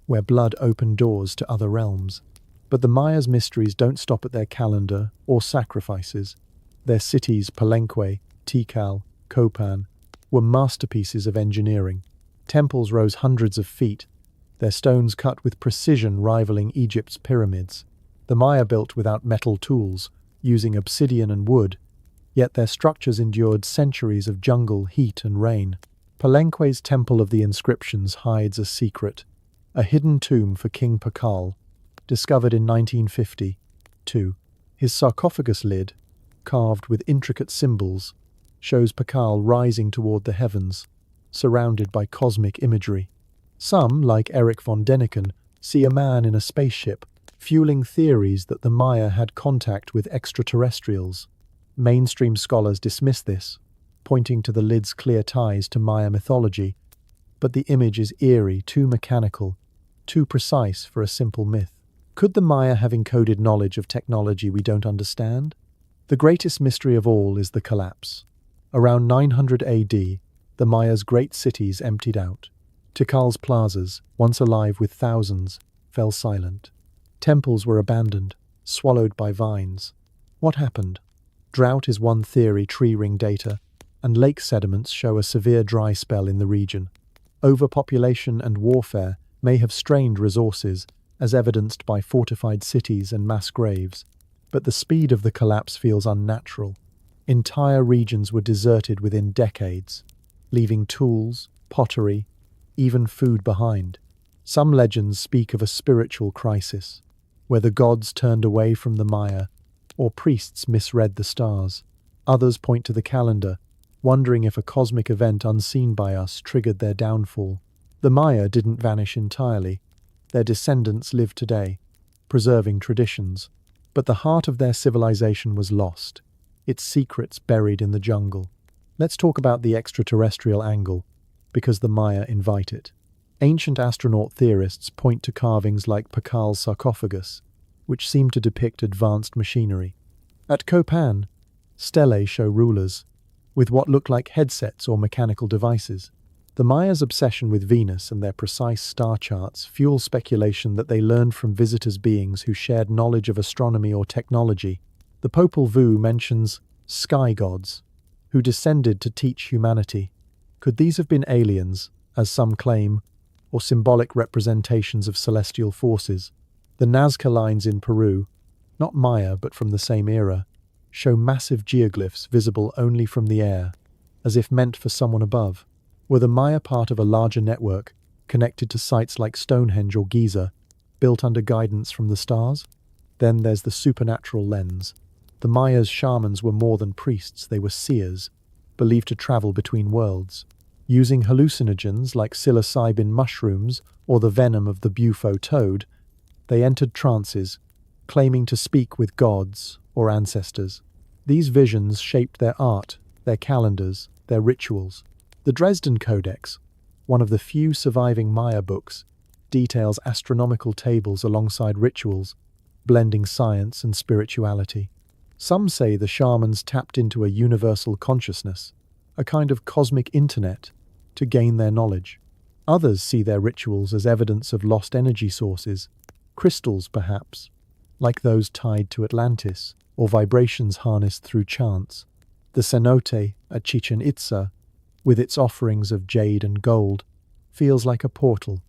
where blood opened doors to other realms. But the Maya's mysteries don't stop at their calendar or sacrifices. Their cities, Palenque, Tikal, Copan, were masterpieces of engineering. Temples rose hundreds of feet, their stones cut with precision rivaling Egypt's pyramids. The Maya built without metal tools, using obsidian and wood, yet their structures endured centuries of jungle, heat, and rain. Palenque's Temple of the Inscriptions hides a secret, a hidden tomb for King Pakal, discovered in 1952. His sarcophagus lid, carved with intricate symbols, shows Pakal rising toward the heavens, surrounded by cosmic imagery. Some, like Eric von Däniken, see a man in a spaceship, fueling theories that the Maya had contact with extraterrestrials. Mainstream scholars dismiss this, pointing to the lid's clear ties to Maya mythology, but the image is eerie, too mechanical, too precise for a simple myth. Could the Maya have encoded knowledge of technology we don't understand? The greatest mystery of all is the collapse. Around 900 AD, the Maya's great cities emptied out. Tikal's plazas, once alive with thousands, fell silent. Temples were abandoned, swallowed by vines. What happened? Drought is one theory, tree ring data, and lake sediments show a severe dry spell in the region. Overpopulation and warfare may have strained resources, as evidenced by fortified cities and mass graves. But the speed of the collapse feels unnatural. Entire regions were deserted within decades, leaving tools, pottery, even food behind. Some legends speak of a spiritual crisis, where the gods turned away from the Maya, or priests misread the stars. Others point to the calendar, wondering if a cosmic event unseen by us triggered their downfall. The Maya didn't vanish entirely. Their descendants live today, preserving traditions. But the heart of their civilization was lost, its secrets buried in the jungle. Let's talk about the extraterrestrial angle, because the Maya invite it. Ancient astronaut theorists point to carvings like Pakal's sarcophagus, which seem to depict advanced machinery. At Copan, stelae show rulers, with what look like headsets or mechanical devices. The Mayas' obsession with Venus and their precise star charts fuel speculation that they learned from visitors beings who shared knowledge of astronomy or technology. The Popol Vuh mentions sky gods, who descended to teach humanity. Could these have been aliens, as some claim, or symbolic representations of celestial forces? The Nazca lines in Peru, not Maya but from the same era, show massive geoglyphs visible only from the air, as if meant for someone above. Were the Maya part of a larger network, connected to sites like Stonehenge or Giza, built under guidance from the stars? Then there's the supernatural lens. The Mayas' shamans were more than priests, they were seers, believed to travel between worlds. Using hallucinogens like psilocybin mushrooms or the venom of the bufo toad, they entered trances, claiming to speak with gods or ancestors. These visions shaped their art, their calendars, their rituals. The Dresden Codex, one of the few surviving Maya books, details astronomical tables alongside rituals, blending science and spirituality. Some say the shamans tapped into a universal consciousness, a kind of cosmic internet, to gain their knowledge. Others see their rituals as evidence of lost energy sources, crystals perhaps, like those tied to Atlantis, or vibrations harnessed through chants. The cenote at Chichen Itza, with its offerings of jade and gold, feels like a portal,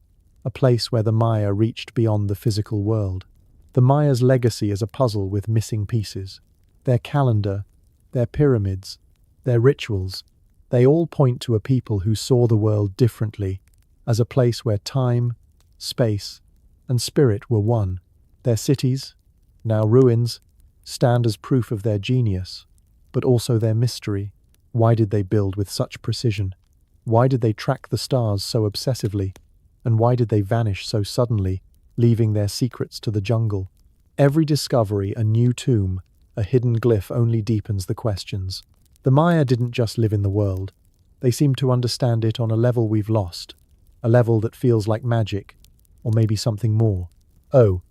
a place where the Maya reached beyond the physical world. The Maya's legacy is a puzzle with missing pieces. Their calendar, their pyramids, their rituals, they all point to a people who saw the world differently, as a place where time, space, and spirit were one. Their cities, now ruins, stand as proof of their genius, but also their mystery. Why did they build with such precision? Why did they track the stars so obsessively? And why did they vanish so suddenly, leaving their secrets to the jungle? Every discovery, a new tomb, a hidden glyph only deepens the questions. The Maya didn't just live in the world. They seem to understand it on a level we've lost, a level that feels like magic, or maybe something more. Oh,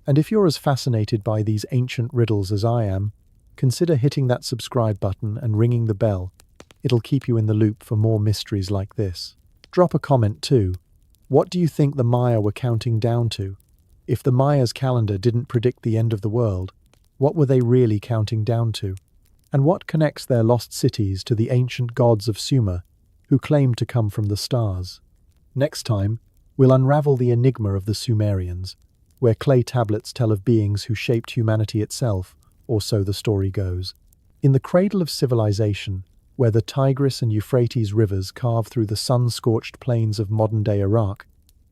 and if you're as fascinated by these ancient riddles as I am, consider hitting that subscribe button and ringing the bell. It'll keep you in the loop for more mysteries like this. Drop a comment too. What do you think the Maya were counting down to? If the Maya's calendar didn't predict the end of the world, what were they really counting down to? And what connects their lost cities to the ancient gods of Sumer, who claim to come from the stars? Next time, we'll unravel the enigma of the Sumerians, where clay tablets tell of beings who shaped humanity itself, or so the story goes. In the cradle of civilization, where the Tigris and Euphrates rivers carve through the sun-scorched plains of modern-day Iraq,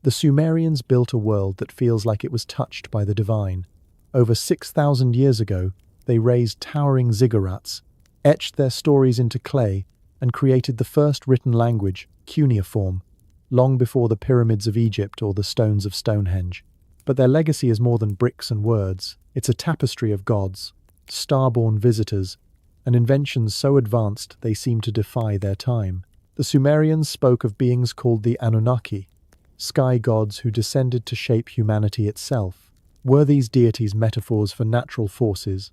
the Sumerians built a world that feels like it was touched by the divine. Over 6,000 years ago, they raised towering ziggurats, etched their stories into clay, and created the first written language, cuneiform, long before the pyramids of Egypt or the stones of Stonehenge. But their legacy is more than bricks and words. It's a tapestry of gods, star-born visitors, and inventions so advanced they seem to defy their time. The Sumerians spoke of beings called the Anunnaki, sky gods who descended to shape humanity itself. Were these deities metaphors for natural forces,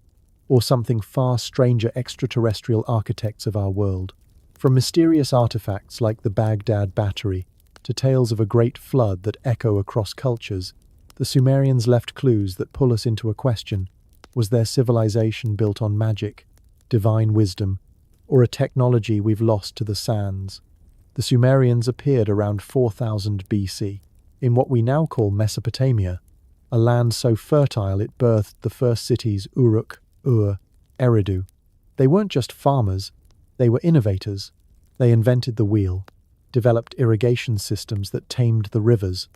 or something far stranger, extraterrestrial architects of our world? From mysterious artifacts like the Baghdad Battery to tales of a great flood that echo across cultures, the Sumerians left clues that pull us into a question. Was their civilization built on magic, divine wisdom, or a technology we've lost to the sands? The Sumerians appeared around 4000 BC, in what we now call Mesopotamia, a land so fertile it birthed the first cities Uruk, Ur, Eridu. They weren't just farmers, they were innovators. They invented the wheel, developed irrigation systems that tamed the rivers,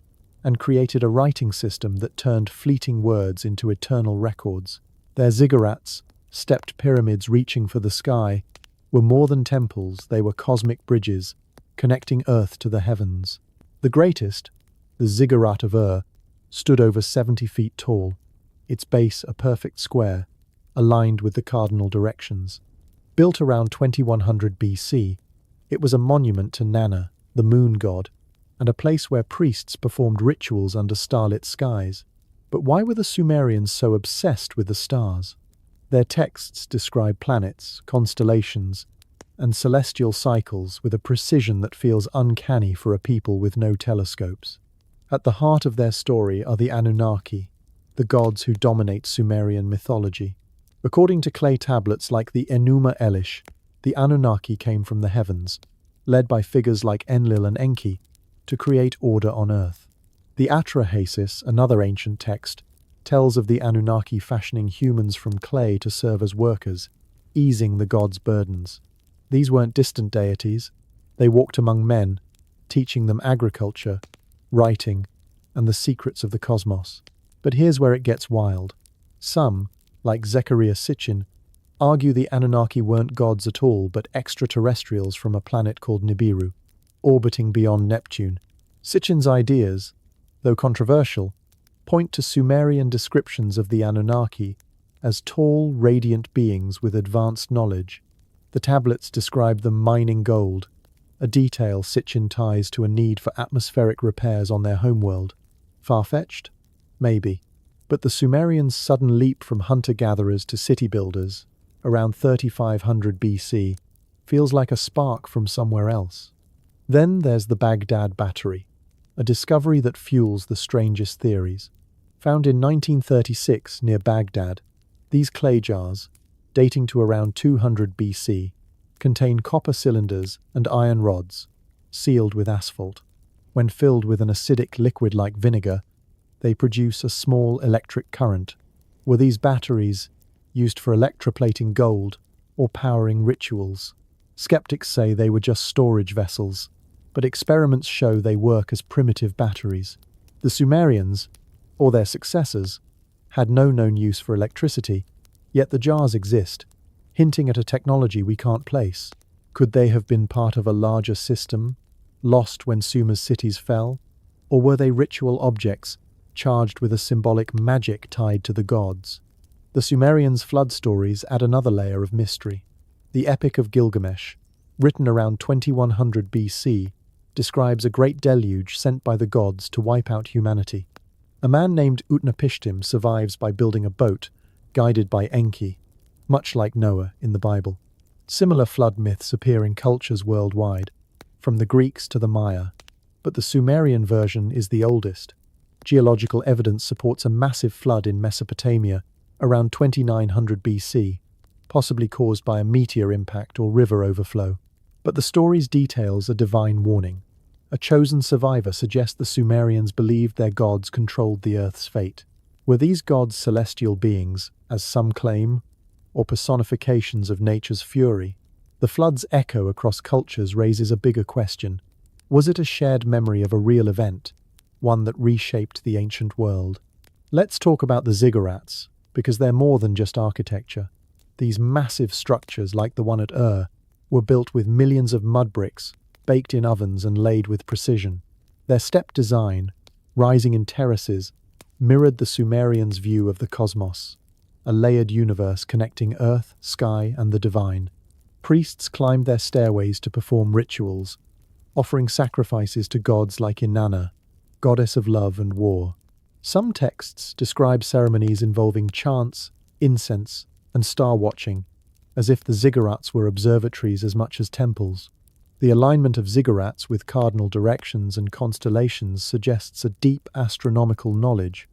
and created a writing system that turned fleeting words into eternal records. Their ziggurats, stepped pyramids reaching for the sky, were more than temples, they were cosmic bridges, connecting Earth to the heavens. The greatest, the Ziggurat of Ur, stood over 70 feet tall, its base a perfect square, aligned with the cardinal directions. Built around 2100 BC, it was a monument to Nana, the moon god, and a place where priests performed rituals under starlit skies. But why were the Sumerians so obsessed with the stars? Their texts describe planets, constellations, and celestial cycles with a precision that feels uncanny for a people with no telescopes. At the heart of their story are the Anunnaki, the gods who dominate Sumerian mythology. According to clay tablets like the Enuma Elish, the Anunnaki came from the heavens, led by figures like Enlil and Enki, to create order on Earth. The Atrahasis, another ancient text, tells of the Anunnaki fashioning humans from clay to serve as workers, easing the gods' burdens. These weren't distant deities. They walked among men, teaching them agriculture, writing, and the secrets of the cosmos. But here's where it gets wild. Some, like Zechariah Sitchin, argue the Anunnaki weren't gods at all but extraterrestrials from a planet called Nibiru, orbiting beyond Neptune. Sitchin's ideas, though controversial, point to Sumerian descriptions of the Anunnaki as tall, radiant beings with advanced knowledge. The tablets describe them mining gold, a detail Sitchin ties to a need for atmospheric repairs on their homeworld. Far-fetched? Maybe. But the Sumerians' sudden leap from hunter-gatherers to city builders, around 3500 BC, feels like a spark from somewhere else. Then there's the Baghdad Battery, a discovery that fuels the strangest theories. Found in 1936 near Baghdad, these clay jars, dating to around 200 BC, contain copper cylinders and iron rods, sealed with asphalt. When filled with an acidic liquid like vinegar, they produce a small electric current. Were these batteries used for electroplating gold or powering rituals? Skeptics say they were just storage vessels, but experiments show they work as primitive batteries. The Sumerians, or their successors, had no known use for electricity, yet the jars exist, hinting at a technology we can't place. Could they have been part of a larger system, lost when Sumer's cities fell? Or were they ritual objects, charged with a symbolic magic tied to the gods? The Sumerians' flood stories add another layer of mystery. The Epic of Gilgamesh, written around 2100 BC, describes a great deluge sent by the gods to wipe out humanity. A man named Utnapishtim survives by building a boat, guided by Enki, much like Noah in the Bible. Similar flood myths appear in cultures worldwide, from the Greeks to the Maya, but the Sumerian version is the oldest. Geological evidence supports a massive flood in Mesopotamia around 2900 BC, possibly caused by a meteor impact or river overflow. But the story's details a divine warning. A chosen survivor suggests the Sumerians believed their gods controlled the Earth's fate. Were these gods celestial beings, as some claim, or personifications of nature's fury? The flood's echo across cultures raises a bigger question. Was it a shared memory of a real event, one that reshaped the ancient world? Let's talk about the ziggurats, because they're more than just architecture. These massive structures, like the one at Ur, were built with millions of mud bricks, baked in ovens and laid with precision. Their step design, rising in terraces, mirrored the Sumerians' view of the cosmos, a layered universe connecting earth, sky, and the divine. Priests climbed their stairways to perform rituals, offering sacrifices to gods like Inanna, goddess of love and war. Some texts describe ceremonies involving chants, incense, and star watching, as if the ziggurats were observatories as much as temples. The alignment of ziggurats with cardinal directions and constellations suggests a deep astronomical knowledge.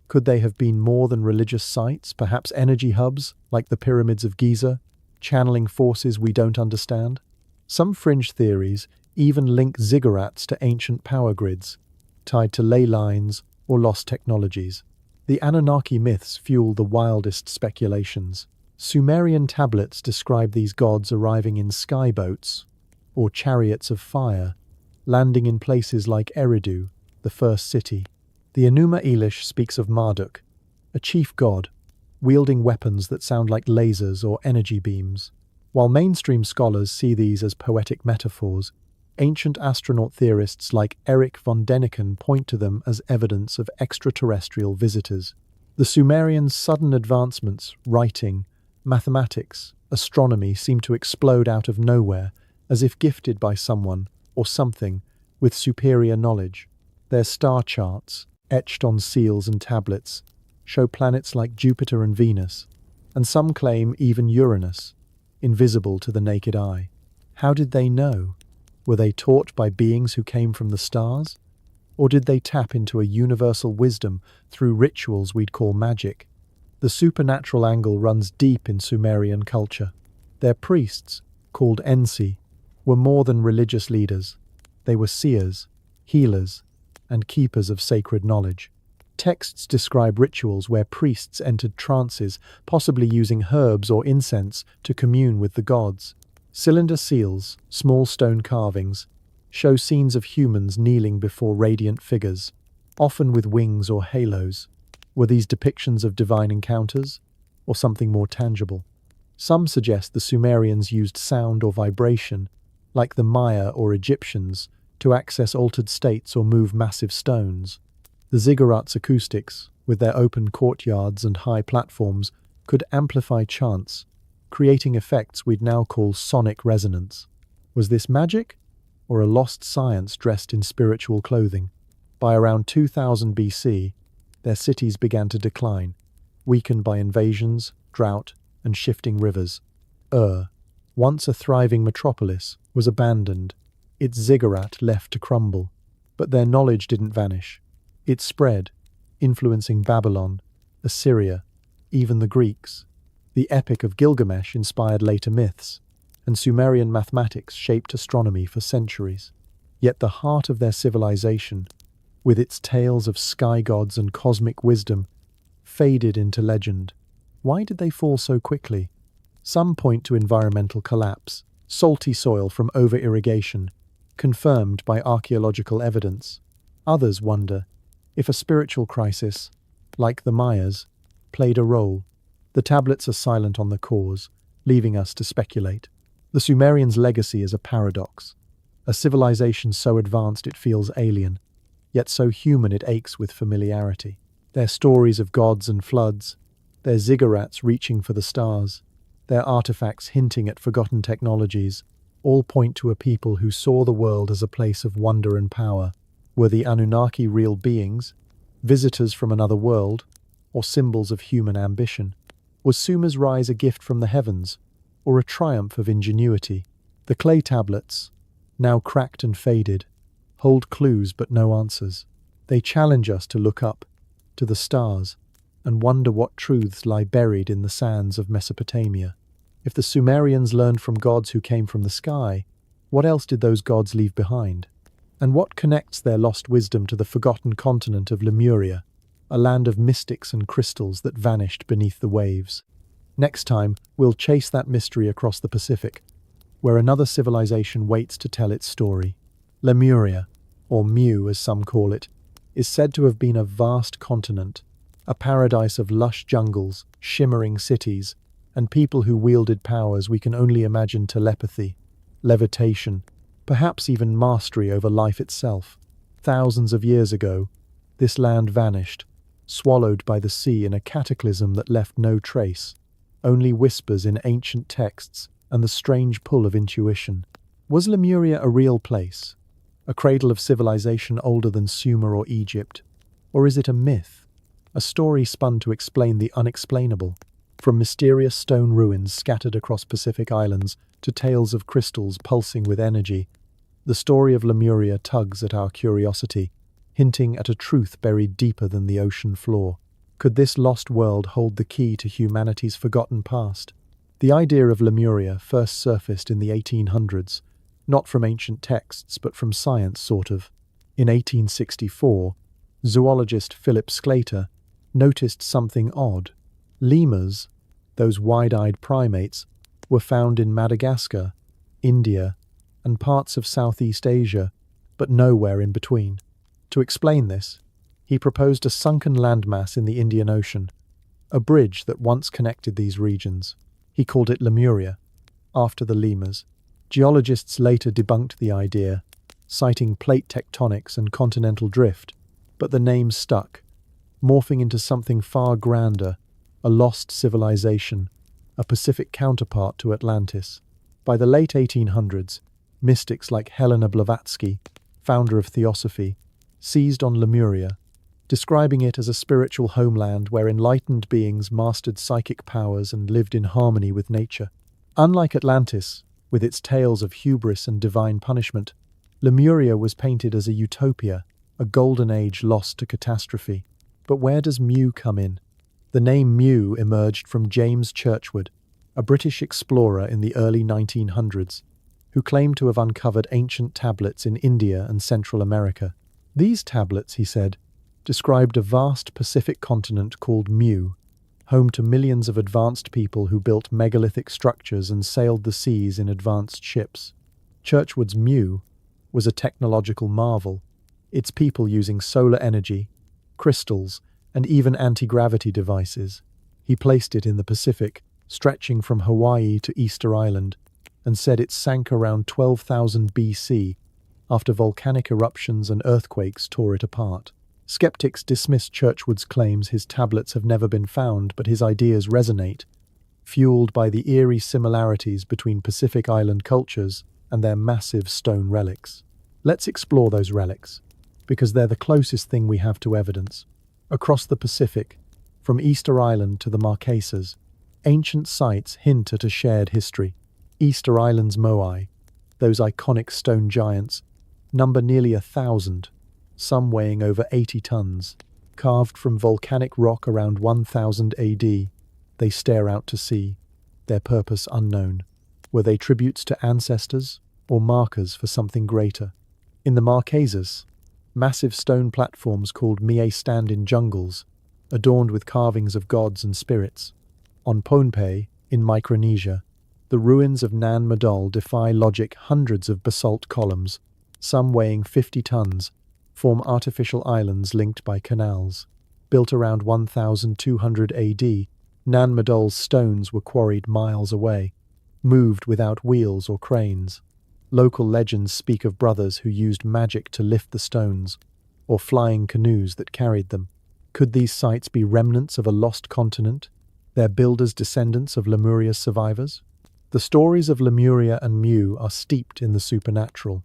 Could they have been more than religious sites, perhaps energy hubs, like the pyramids of Giza, channeling forces we don't understand? Some fringe theories even link ziggurats to ancient power grids, tied to ley lines or lost technologies. The Anunnaki myths fuel the wildest speculations. Sumerian tablets describe these gods arriving in skyboats, or chariots of fire, landing in places like Eridu, the first city. The Enuma Elish speaks of Marduk, a chief god, wielding weapons that sound like lasers or energy beams. While mainstream scholars see these as poetic metaphors, ancient astronaut theorists like Erich von Däniken point to them as evidence of extraterrestrial visitors. The Sumerians' sudden advancements, writing, mathematics, astronomy seem to explode out of nowhere, as if gifted by someone or something with superior knowledge. Their star charts, etched on seals and tablets, show planets like Jupiter and Venus, and some claim even Uranus, invisible to the naked eye. How did they know? Were they taught by beings who came from the stars? Or did they tap into a universal wisdom through rituals we'd call magic? The supernatural angle runs deep in Sumerian culture. Their priests, called Ensi, were more than religious leaders. They were seers, healers, and keepers of sacred knowledge. Texts describe rituals where priests entered trances, possibly using herbs or incense to commune with the gods. Cylinder seals, small stone carvings, show scenes of humans kneeling before radiant figures, often with wings or halos. Were these depictions of divine encounters, or something more tangible? Some suggest the Sumerians used sound or vibration, like the Maya or Egyptians, to access altered states or move massive stones. The ziggurats' acoustics, with their open courtyards and high platforms, could amplify chants, creating effects we'd now call sonic resonance. Was this magic, or a lost science dressed in spiritual clothing? By around 2000 BC, their cities began to decline, weakened by invasions, drought, and shifting rivers. Once a thriving metropolis, was abandoned, its ziggurat left to crumble. But their knowledge didn't vanish. It spread, influencing Babylon, Assyria, even the Greeks. The Epic of Gilgamesh inspired later myths, and Sumerian mathematics shaped astronomy for centuries. Yet the heart of their civilization, with its tales of sky gods and cosmic wisdom, faded into legend. Why did they fall so quickly? Some point to environmental collapse, salty soil from over-irrigation, confirmed by archaeological evidence. Others wonder if a spiritual crisis, like the Mayas, played a role. The tablets are silent on the cause, leaving us to speculate. The Sumerians' legacy is a paradox. A civilization so advanced it feels alien, yet so human it aches with familiarity. Their stories of gods and floods, their ziggurats reaching for the stars, their artifacts hinting at forgotten technologies, all point to a people who saw the world as a place of wonder and power. Were the Anunnaki real beings, visitors from another world, or symbols of human ambition? Was Sumer's rise a gift from the heavens, or a triumph of ingenuity? The clay tablets, now cracked and faded, hold clues but no answers. They challenge us to look up, to the stars, and wonder what truths lie buried in the sands of Mesopotamia. If the Sumerians learned from gods who came from the sky, what else did those gods leave behind? And what connects their lost wisdom to the forgotten continent of Lemuria, a land of mystics and crystals that vanished beneath the waves? Next time, we'll chase that mystery across the Pacific, where another civilization waits to tell its story. Lemuria, or Mu as some call it, is said to have been a vast continent, a paradise of lush jungles, shimmering cities, and people who wielded powers we can only imagine: telepathy, levitation, perhaps even mastery over life itself. Thousands of years ago, this land vanished, swallowed by the sea in a cataclysm that left no trace, only whispers in ancient texts and the strange pull of intuition. Was Lemuria a real place, a cradle of civilization older than Sumer or Egypt? Or is it a myth, a story spun to explain the unexplainable? From mysterious stone ruins scattered across Pacific islands to tales of crystals pulsing with energy, the story of Lemuria tugs at our curiosity, hinting at a truth buried deeper than the ocean floor. Could this lost world hold the key to humanity's forgotten past? The idea of Lemuria first surfaced in the 1800s, not from ancient texts but from science, sort of. In 1864, zoologist Philip Sclater noticed something odd. Lemurs, those wide-eyed primates, were found in Madagascar, India, and parts of Southeast Asia, but nowhere in between. To explain this, he proposed a sunken landmass in the Indian Ocean, a bridge that once connected these regions. He called it Lemuria, after the lemurs. Geologists later debunked the idea, citing plate tectonics and continental drift, but the name stuck, morphing into something far grander, a lost civilization, a Pacific counterpart to Atlantis. By the late 1800s, mystics like Helena Blavatsky, founder of Theosophy, seized on Lemuria, describing it as a spiritual homeland where enlightened beings mastered psychic powers and lived in harmony with nature. Unlike Atlantis, with its tales of hubris and divine punishment, Lemuria was painted as a utopia, a golden age lost to catastrophe. But where does Mu come in? The name Mu emerged from James Churchward, a British explorer in the early 1900s, who claimed to have uncovered ancient tablets in India and Central America. These tablets, he said, described a vast Pacific continent called Mu, home to millions of advanced people who built megalithic structures and sailed the seas in advanced ships. Churchward's Mu was a technological marvel, its people using solar energy, crystals, and even anti-gravity devices. He placed it in the Pacific, stretching from Hawaii to Easter Island, and said it sank around 12,000 BC after volcanic eruptions and earthquakes tore it apart. Skeptics dismiss Churchward's claims his tablets have never been found, but his ideas resonate, fueled by the eerie similarities between Pacific Island cultures and their massive stone relics. Let's explore those relics, because they're the closest thing we have to evidence. Across the Pacific, from Easter Island to the Marquesas, ancient sites hint at a shared history. Easter Island's moai, those iconic stone giants, number nearly 1,000, some weighing over 80 tons. Carved from volcanic rock around 1000 AD, they stare out to sea, their purpose unknown. Were they tributes to ancestors or markers for something greater? In the Marquesas, massive stone platforms called mie stand in jungles, adorned with carvings of gods and spirits. On Pohnpei, in Micronesia, the ruins of Nan Madol defy logic. Hundreds of basalt columns, some weighing 50 tons, form artificial islands linked by canals. Built around 1200 AD, Nan Madol's stones were quarried miles away, moved without wheels or cranes. Local legends speak of brothers who used magic to lift the stones, or flying canoes that carried them. Could these sites be remnants of a lost continent, their builders descendants of Lemuria's survivors? The stories of Lemuria and Mu are steeped in the supernatural.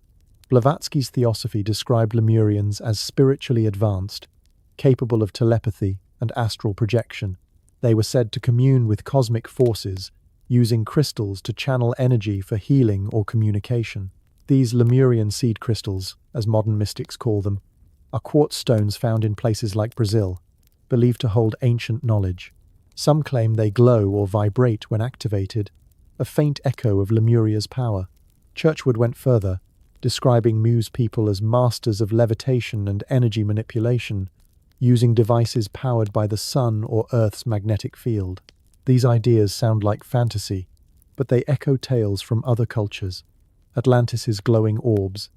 Blavatsky's Theosophy described Lemurians as spiritually advanced, capable of telepathy and astral projection. They were said to commune with cosmic forces, using crystals to channel energy for healing or communication. These Lemurian seed crystals, as modern mystics call them, are quartz stones found in places like Brazil, believed to hold ancient knowledge. Some claim they glow or vibrate when activated, a faint echo of Lemuria's power. Churchward went further, describing Mu's people as masters of levitation and energy manipulation, using devices powered by the sun or Earth's magnetic field. These ideas sound like fantasy, but they echo tales from other cultures. Atlantis's glowing orbs,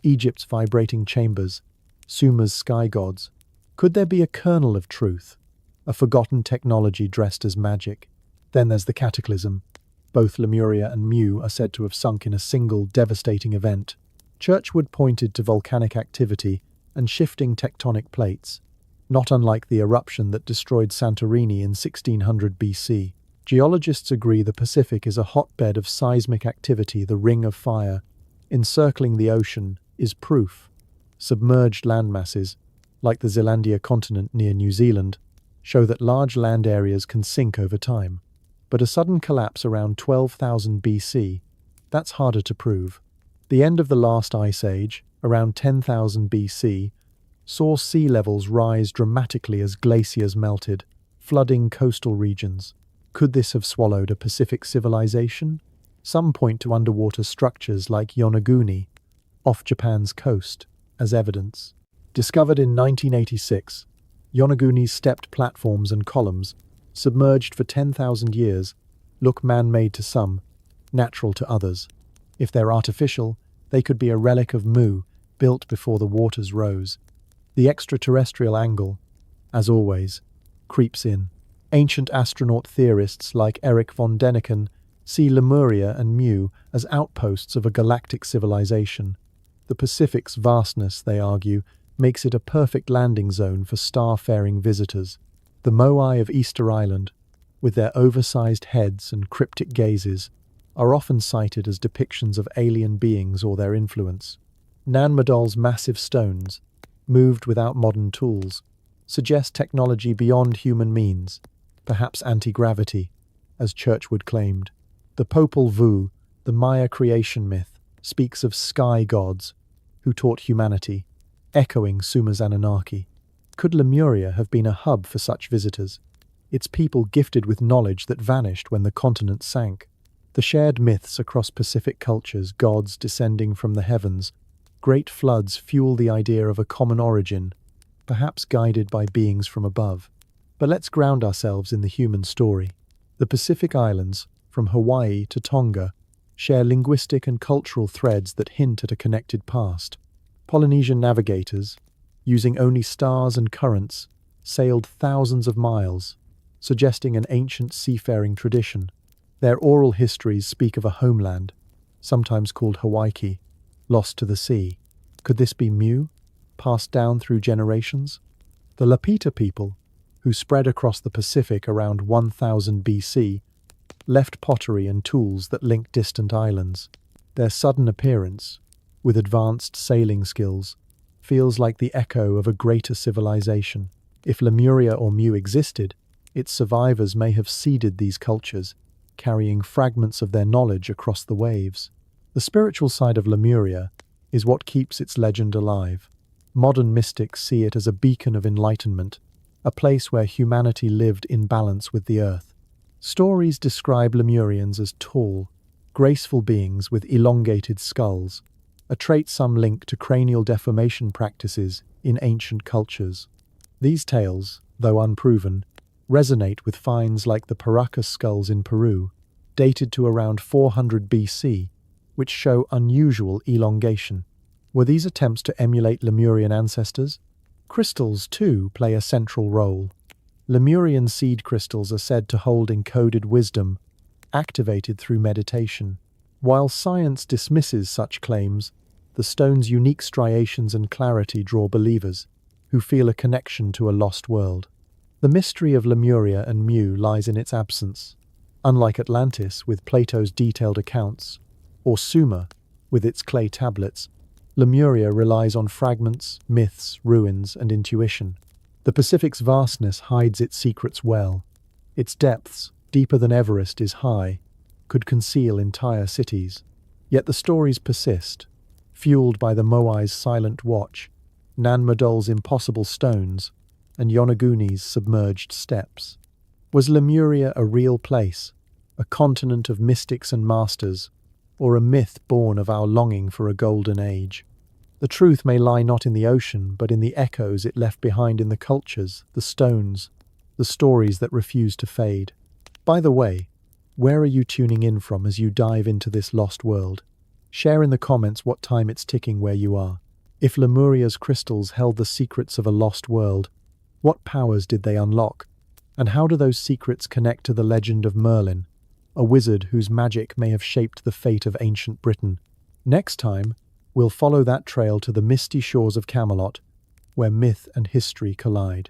Egypt's vibrating chambers, Sumer's sky gods. Could there be a kernel of truth, a forgotten technology dressed as magic? Then there's the cataclysm. Both Lemuria and Mu are said to have sunk in a single devastating event. Churchward pointed to volcanic activity and shifting tectonic plates, not unlike the eruption that destroyed Santorini in 1600 BC. Geologists agree the Pacific is a hotbed of seismic activity. The ring of fire, encircling the ocean, is proof. Submerged landmasses, like the Zealandia continent near New Zealand, show that large land areas can sink over time. But a sudden collapse around 12,000 BC, that's harder to prove. The end of the last ice age, around 10,000 BC, saw sea levels rise dramatically as glaciers melted, flooding coastal regions. Could this have swallowed a Pacific civilization? Some point to underwater structures like Yonaguni, off Japan's coast, as evidence. Discovered in 1986, Yonaguni's stepped platforms and columns, submerged for 10,000 years, look man-made to some, natural to others. If they're artificial, they could be a relic of Mu, built before the waters rose. The extraterrestrial angle, as always, creeps in. Ancient astronaut theorists like Erich von Däniken see Lemuria and Mu as outposts of a galactic civilization. The Pacific's vastness, they argue, makes it a perfect landing zone for star-faring visitors. The Moai of Easter Island, with their oversized heads and cryptic gazes, are often cited as depictions of alien beings or their influence. Nan Madol's massive stones, moved without modern tools, suggest technology beyond human means, perhaps anti-gravity, as Churchwood claimed. The Popol Vuh, the Maya creation myth, speaks of sky gods who taught humanity, echoing Sumer's Anunnaki. Could Lemuria have been a hub for such visitors, its people gifted with knowledge that vanished when the continent sank? The shared myths across Pacific cultures, gods descending from the heavens, great floods fuel the idea of a common origin, perhaps guided by beings from above. But let's ground ourselves in the human story. The Pacific Islands, from Hawaii to Tonga, share linguistic and cultural threads that hint at a connected past. Polynesian navigators, using only stars and currents, sailed thousands of miles, suggesting an ancient seafaring tradition. Their oral histories speak of a homeland, sometimes called Hawaii, lost to the sea. Could this be Mu, passed down through generations? The Lapita people, who spread across the Pacific around 1000 BC, left pottery and tools that link distant islands. Their sudden appearance, with advanced sailing skills, feels like the echo of a greater civilization. If Lemuria or Mu existed, its survivors may have seeded these cultures, carrying fragments of their knowledge across the waves. The spiritual side of Lemuria is what keeps its legend alive. Modern mystics see it as a beacon of enlightenment, a place where humanity lived in balance with the earth. Stories describe Lemurians as tall, graceful beings with elongated skulls, a trait some link to cranial deformation practices in ancient cultures. These tales, though unproven, resonate with finds like the Paracas skulls in Peru, dated to around 400 BC, which show unusual elongation. Were these attempts to emulate Lemurian ancestors? Crystals, too, play a central role. Lemurian seed crystals are said to hold encoded wisdom, activated through meditation. While science dismisses such claims, the stone's unique striations and clarity draw believers, who feel a connection to a lost world. The mystery of Lemuria and Mu lies in its absence. Unlike Atlantis, with Plato's detailed accounts, or Sumer, with its clay tablets, Lemuria relies on fragments, myths, ruins, and intuition. The Pacific's vastness hides its secrets well. Its depths, deeper than Everest is high, could conceal entire cities. Yet the stories persist, fueled by the Moai's silent watch, Nan Madol's impossible stones, and Yonaguni's submerged steps. Was Lemuria a real place, a continent of mystics and masters, or a myth born of our longing for a golden age? The truth may lie not in the ocean, but in the echoes it left behind in the cultures, the stones, the stories that refuse to fade. By the way, where are you tuning in from as you dive into this lost world? Share in the comments what time it's ticking where you are. If Lemuria's crystals held the secrets of a lost world, what powers did they unlock? And how do those secrets connect to the legend of Merlin, a wizard whose magic may have shaped the fate of ancient Britain? Next time, we'll follow that trail to the misty shores of Camelot, where myth and history collide.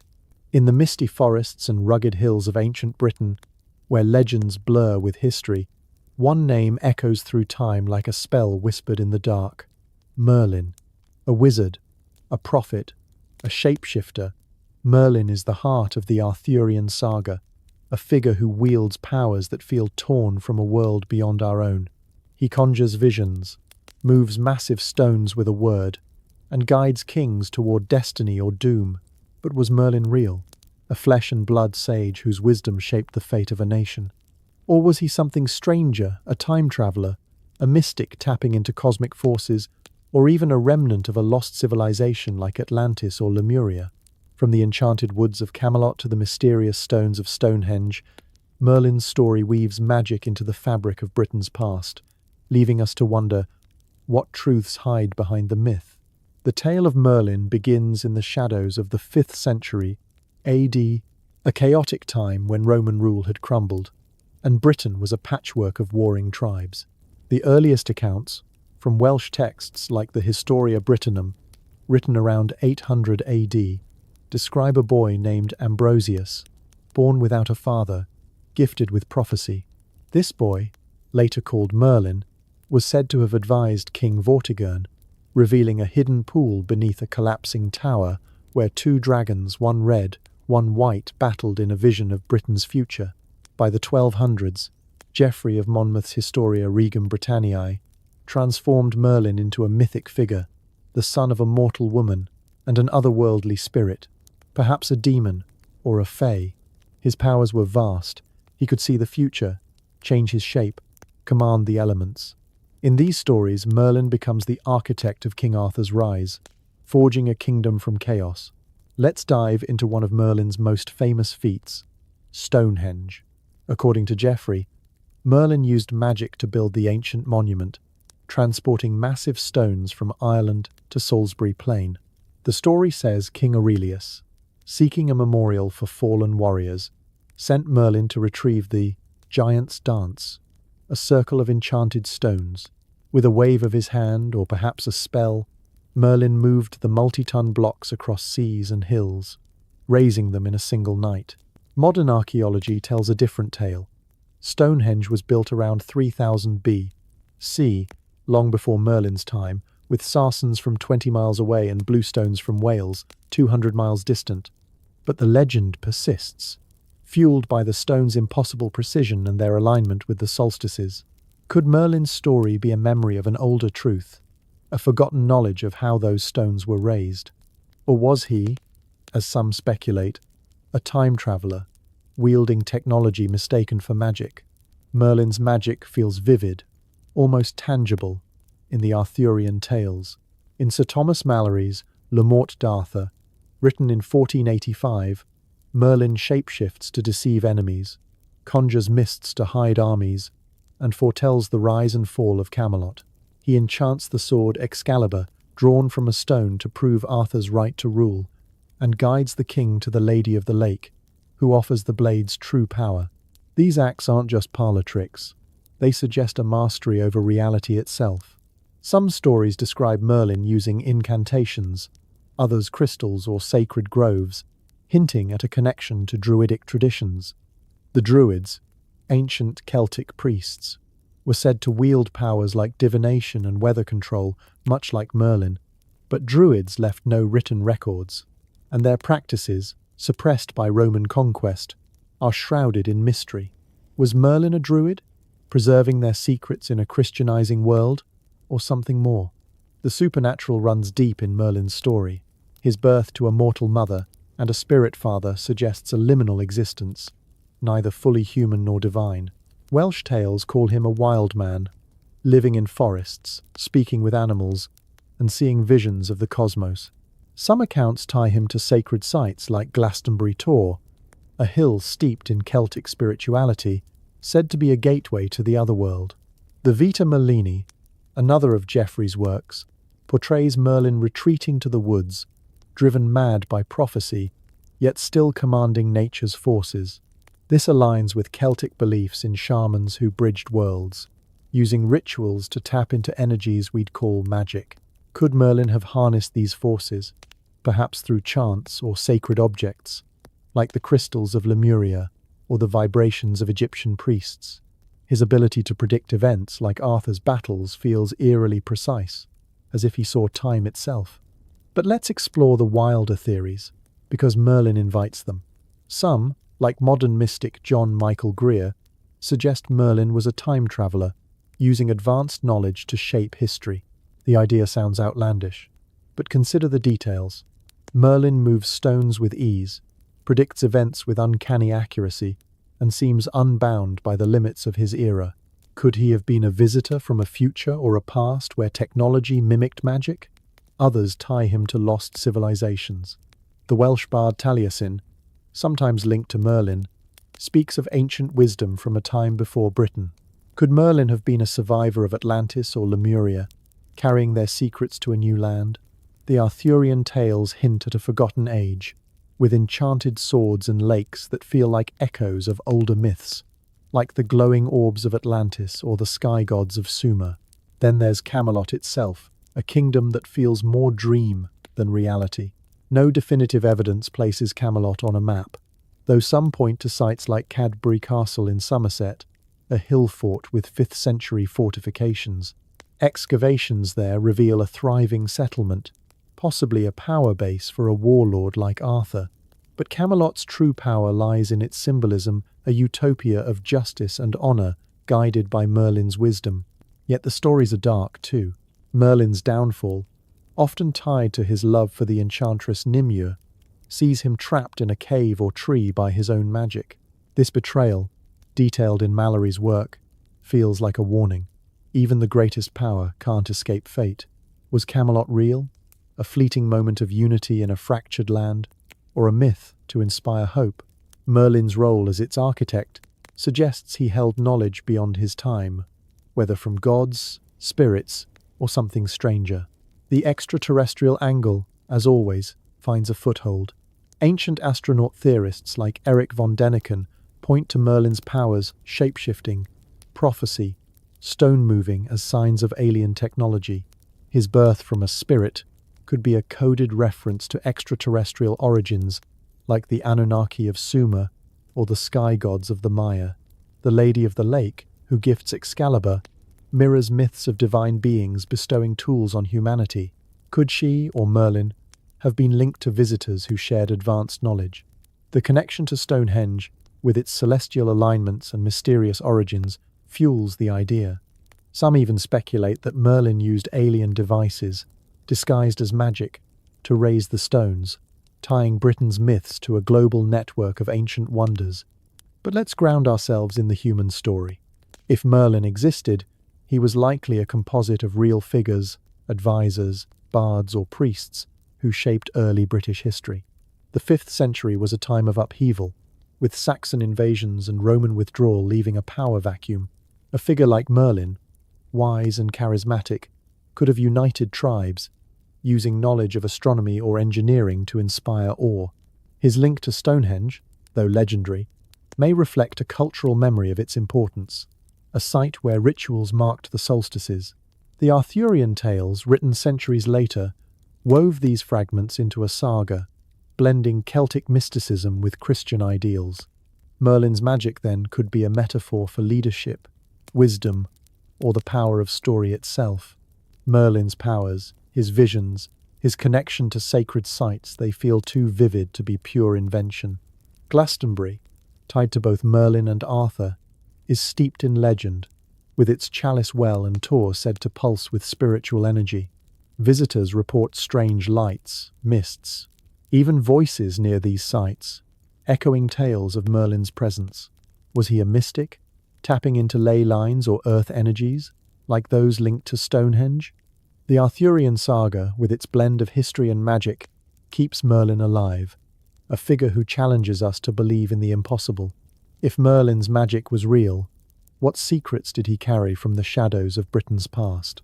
In the misty forests and rugged hills of ancient Britain, where legends blur with history, one name echoes through time like a spell whispered in the dark. Merlin. A wizard, a prophet, a shapeshifter, Merlin is the heart of the Arthurian saga, a figure who wields powers that feel torn from a world beyond our own. He conjures visions, moves massive stones with a word, and guides kings toward destiny or doom. But was Merlin real? A flesh and blood sage whose wisdom shaped the fate of a nation? Or was he something stranger, a time traveler, a mystic tapping into cosmic forces, or even a remnant of a lost civilization like Atlantis or Lemuria? From the enchanted woods of Camelot to the mysterious stones of Stonehenge, Merlin's story weaves magic into the fabric of Britain's past, leaving us to wonder, what truths hide behind the myth? The tale of Merlin begins in the shadows of the 5th century AD a chaotic time when Roman rule had crumbled, and Britain was a patchwork of warring tribes. The earliest accounts, from Welsh texts like the Historia Brittonum, written around 800 AD, describe a boy named Ambrosius, born without a father, gifted with prophecy. This boy, later called Merlin, was said to have advised King Vortigern, revealing a hidden pool beneath a collapsing tower where two dragons, one red, one white, battled in a vision of Britain's future. By the 1200s, Geoffrey of Monmouth's Historia Regum Britanniae transformed Merlin into a mythic figure, the son of a mortal woman and an otherworldly spirit, perhaps a demon or a fae. His powers were vast. He could see the future, change his shape, command the elements. In these stories, Merlin becomes the architect of King Arthur's rise, forging a kingdom from chaos. Let's dive into one of Merlin's most famous feats, Stonehenge. According to Geoffrey, Merlin used magic to build the ancient monument, transporting massive stones from Ireland to Salisbury Plain. The story says King Aurelius, seeking a memorial for fallen warriors, sent Merlin to retrieve the Giant's Dance, a circle of enchanted stones. With a wave of his hand, or perhaps a spell, Merlin moved the multi-ton blocks across seas and hills, raising them in a single night. Modern archaeology tells a different tale. Stonehenge was built around 3000 B.C., long before Merlin's time, with Saracens from 20 miles away and bluestones from Wales, 200 miles distant. But the legend persists, fueled by the stones' impossible precision and their alignment with the solstices. Could Merlin's story be a memory of an older truth, a forgotten knowledge of how those stones were raised? Or was he, as some speculate, a time traveler, wielding technology mistaken for magic? Merlin's magic feels vivid, almost tangible, in the Arthurian tales. In Sir Thomas Malory's Le Morte d'Arthur, written in 1485, Merlin shapeshifts to deceive enemies, conjures mists to hide armies, and foretells the rise and fall of Camelot. He enchants the sword Excalibur, drawn from a stone to prove Arthur's right to rule, and guides the king to the Lady of the Lake, who offers the blade's true power. These acts aren't just parlor tricks. They suggest a mastery over reality itself. Some stories describe Merlin using incantations, others crystals or sacred groves, hinting at a connection to Druidic traditions. The Druids, ancient Celtic priests, were said to wield powers like divination and weather control, much like Merlin. But Druids left no written records, and their practices, suppressed by Roman conquest, are shrouded in mystery. Was Merlin a Druid, preserving their secrets in a Christianizing world, or something more? The supernatural runs deep in Merlin's story. His birth to a mortal mother and a spirit father suggests a liminal existence, neither fully human nor divine. Welsh tales call him a wild man, living in forests, speaking with animals, and seeing visions of the cosmos. Some accounts tie him to sacred sites like Glastonbury Tor, a hill steeped in Celtic spirituality, said to be a gateway to the otherworld. The Vita Merlini, another of Geoffrey's works, portrays Merlin retreating to the woods, driven mad by prophecy, yet still commanding nature's forces. This aligns with Celtic beliefs in shamans who bridged worlds, using rituals to tap into energies we'd call magic. Could Merlin have harnessed these forces, perhaps through chants or sacred objects, like the crystals of Lemuria or the vibrations of Egyptian priests? His ability to predict events like Arthur's battles feels eerily precise, as if he saw time itself. But let's explore the wilder theories, because Merlin invites them. Some, like modern mystic John Michael Greer, suggest Merlin was a time traveler, using advanced knowledge to shape history. The idea sounds outlandish, but consider the details. Merlin moves stones with ease, predicts events with uncanny accuracy, and seems unbound by the limits of his era. Could he have been a visitor from a future or a past where technology mimicked magic? Others tie him to lost civilizations. The Welsh bard Taliesin, sometimes linked to Merlin, speaks of ancient wisdom from a time before Britain. Could Merlin have been a survivor of Atlantis or Lemuria, carrying their secrets to a new land? The Arthurian tales hint at a forgotten age, with enchanted swords and lakes that feel like echoes of older myths, like the glowing orbs of Atlantis or the sky gods of Sumer. Then there's Camelot itself, a kingdom that feels more dream than reality. No definitive evidence places Camelot on a map, though some point to sites like Cadbury Castle in Somerset, a hill fort with 5th century fortifications. Excavations there reveal a thriving settlement, possibly a power base for a warlord like Arthur. But Camelot's true power lies in its symbolism, a utopia of justice and honor guided by Merlin's wisdom. Yet the stories are dark too. Merlin's downfall, often tied to his love for the enchantress Nimue, sees him trapped in a cave or tree by his own magic. This betrayal, detailed in Mallory's work, feels like a warning. Even the greatest power can't escape fate. Was Camelot real? A fleeting moment of unity in a fractured land? Or a myth to inspire hope? Merlin's role as its architect suggests he held knowledge beyond his time, whether from gods, spirits, or something stranger. The extraterrestrial angle, as always, finds a foothold. Ancient astronaut theorists like Erich von Däniken point to Merlin's powers, shapeshifting, prophecy, stone moving as signs of alien technology. His birth from a spirit could be a coded reference to extraterrestrial origins, like the Anunnaki of Sumer or the sky gods of the Maya. The Lady of the Lake, who gifts Excalibur, mirrors myths of divine beings bestowing tools on humanity. Could she, or Merlin, have been linked to visitors who shared advanced knowledge? The connection to Stonehenge, with its celestial alignments and mysterious origins, fuels the idea. Some even speculate that Merlin used alien devices, disguised as magic, to raise the stones, tying Britain's myths to a global network of ancient wonders. But let's ground ourselves in the human story. If Merlin existed, he was likely a composite of real figures, advisors, bards or priests who shaped early British history. The 5th century was a time of upheaval, with Saxon invasions and Roman withdrawal leaving a power vacuum. A figure like Merlin, wise and charismatic, could have united tribes, using knowledge of astronomy or engineering to inspire awe. His link to Stonehenge, though legendary, may reflect a cultural memory of its importance, a site where rituals marked the solstices. The Arthurian tales, written centuries later, wove these fragments into a saga, blending Celtic mysticism with Christian ideals. Merlin's magic, then, could be a metaphor for leadership, wisdom, or the power of story itself. Merlin's powers, his visions, his connection to sacred sites, they feel too vivid to be pure invention. Glastonbury, tied to both Merlin and Arthur, is steeped in legend, with its chalice well and tor said to pulse with spiritual energy. Visitors report strange lights, mists, even voices near these sites, echoing tales of Merlin's presence. Was he a mystic, tapping into ley lines or earth energies, like those linked to Stonehenge? The Arthurian saga, with its blend of history and magic, keeps Merlin alive, a figure who challenges us to believe in the impossible. If Merlin's magic was real, what secrets did he carry from the shadows of Britain's past?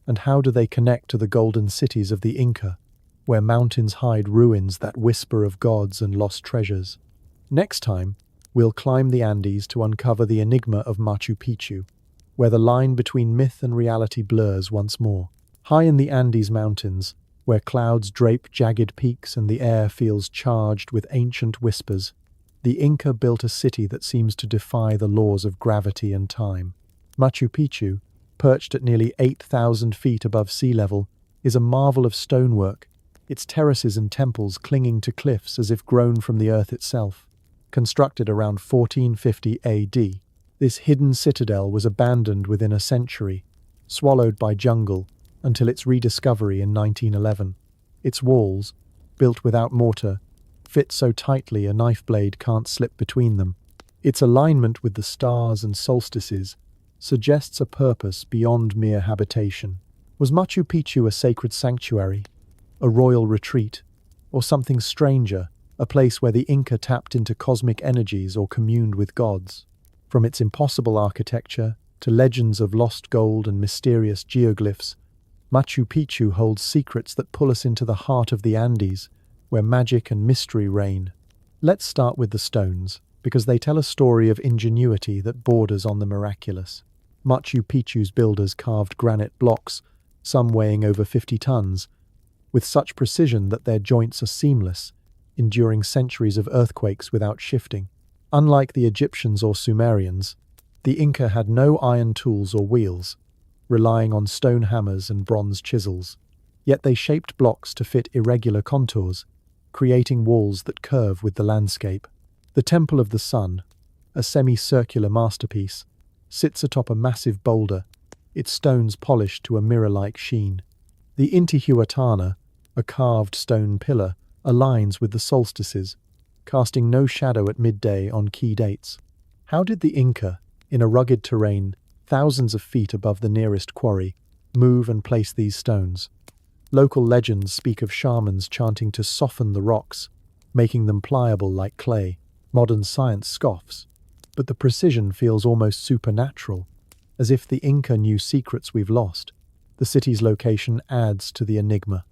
And how do they connect to the golden cities of the Inca, where mountains hide ruins that whisper of gods and lost treasures? Next time, we'll climb the Andes to uncover the enigma of Machu Picchu, where the line between myth and reality blurs once more. High in the Andes Mountains, where clouds drape jagged peaks and the air feels charged with ancient whispers, the Inca built a city that seems to defy the laws of gravity and time. Machu Picchu, perched at nearly 8,000 feet above sea level, is a marvel of stonework, its terraces and temples clinging to cliffs as if grown from the earth itself. Constructed around 1450 AD, this hidden citadel was abandoned within a century, swallowed by jungle, until its rediscovery in 1911. Its walls, built without mortar, fit so tightly a knife blade can't slip between them. Its alignment with the stars and solstices suggests a purpose beyond mere habitation. Was Machu Picchu a sacred sanctuary, a royal retreat, or something stranger, a place where the Inca tapped into cosmic energies or communed with gods? From its impossible architecture to legends of lost gold and mysterious geoglyphs, Machu Picchu holds secrets that pull us into the heart of the Andes, where magic and mystery reign. Let's start with the stones, because they tell a story of ingenuity that borders on the miraculous. Machu Picchu's builders carved granite blocks, some weighing over 50 tons, with such precision that their joints are seamless, enduring centuries of earthquakes without shifting. Unlike the Egyptians or Sumerians, the Inca had no iron tools or wheels, relying on stone hammers and bronze chisels. Yet they shaped blocks to fit irregular contours, creating walls that curve with the landscape. The Temple of the Sun, a semicircular masterpiece, sits atop a massive boulder, its stones polished to a mirror-like sheen. The Intihuatana, a carved stone pillar, aligns with the solstices, casting no shadow at midday on key dates. How did the Inca, in a rugged terrain, thousands of feet above the nearest quarry, move and place these stones? Local legends speak of shamans chanting to soften the rocks, making them pliable like clay. Modern science scoffs, but the precision feels almost supernatural, as if the Inca knew secrets we've lost. The city's location adds to the enigma.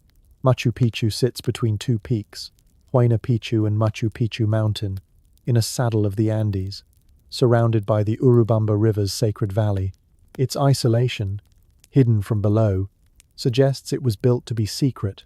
Machu Picchu sits between two peaks, Huayna Picchu and Machu Picchu Mountain, in a saddle of the Andes, surrounded by the Urubamba River's sacred valley. Its isolation, hidden from below, suggests it was built to be secret,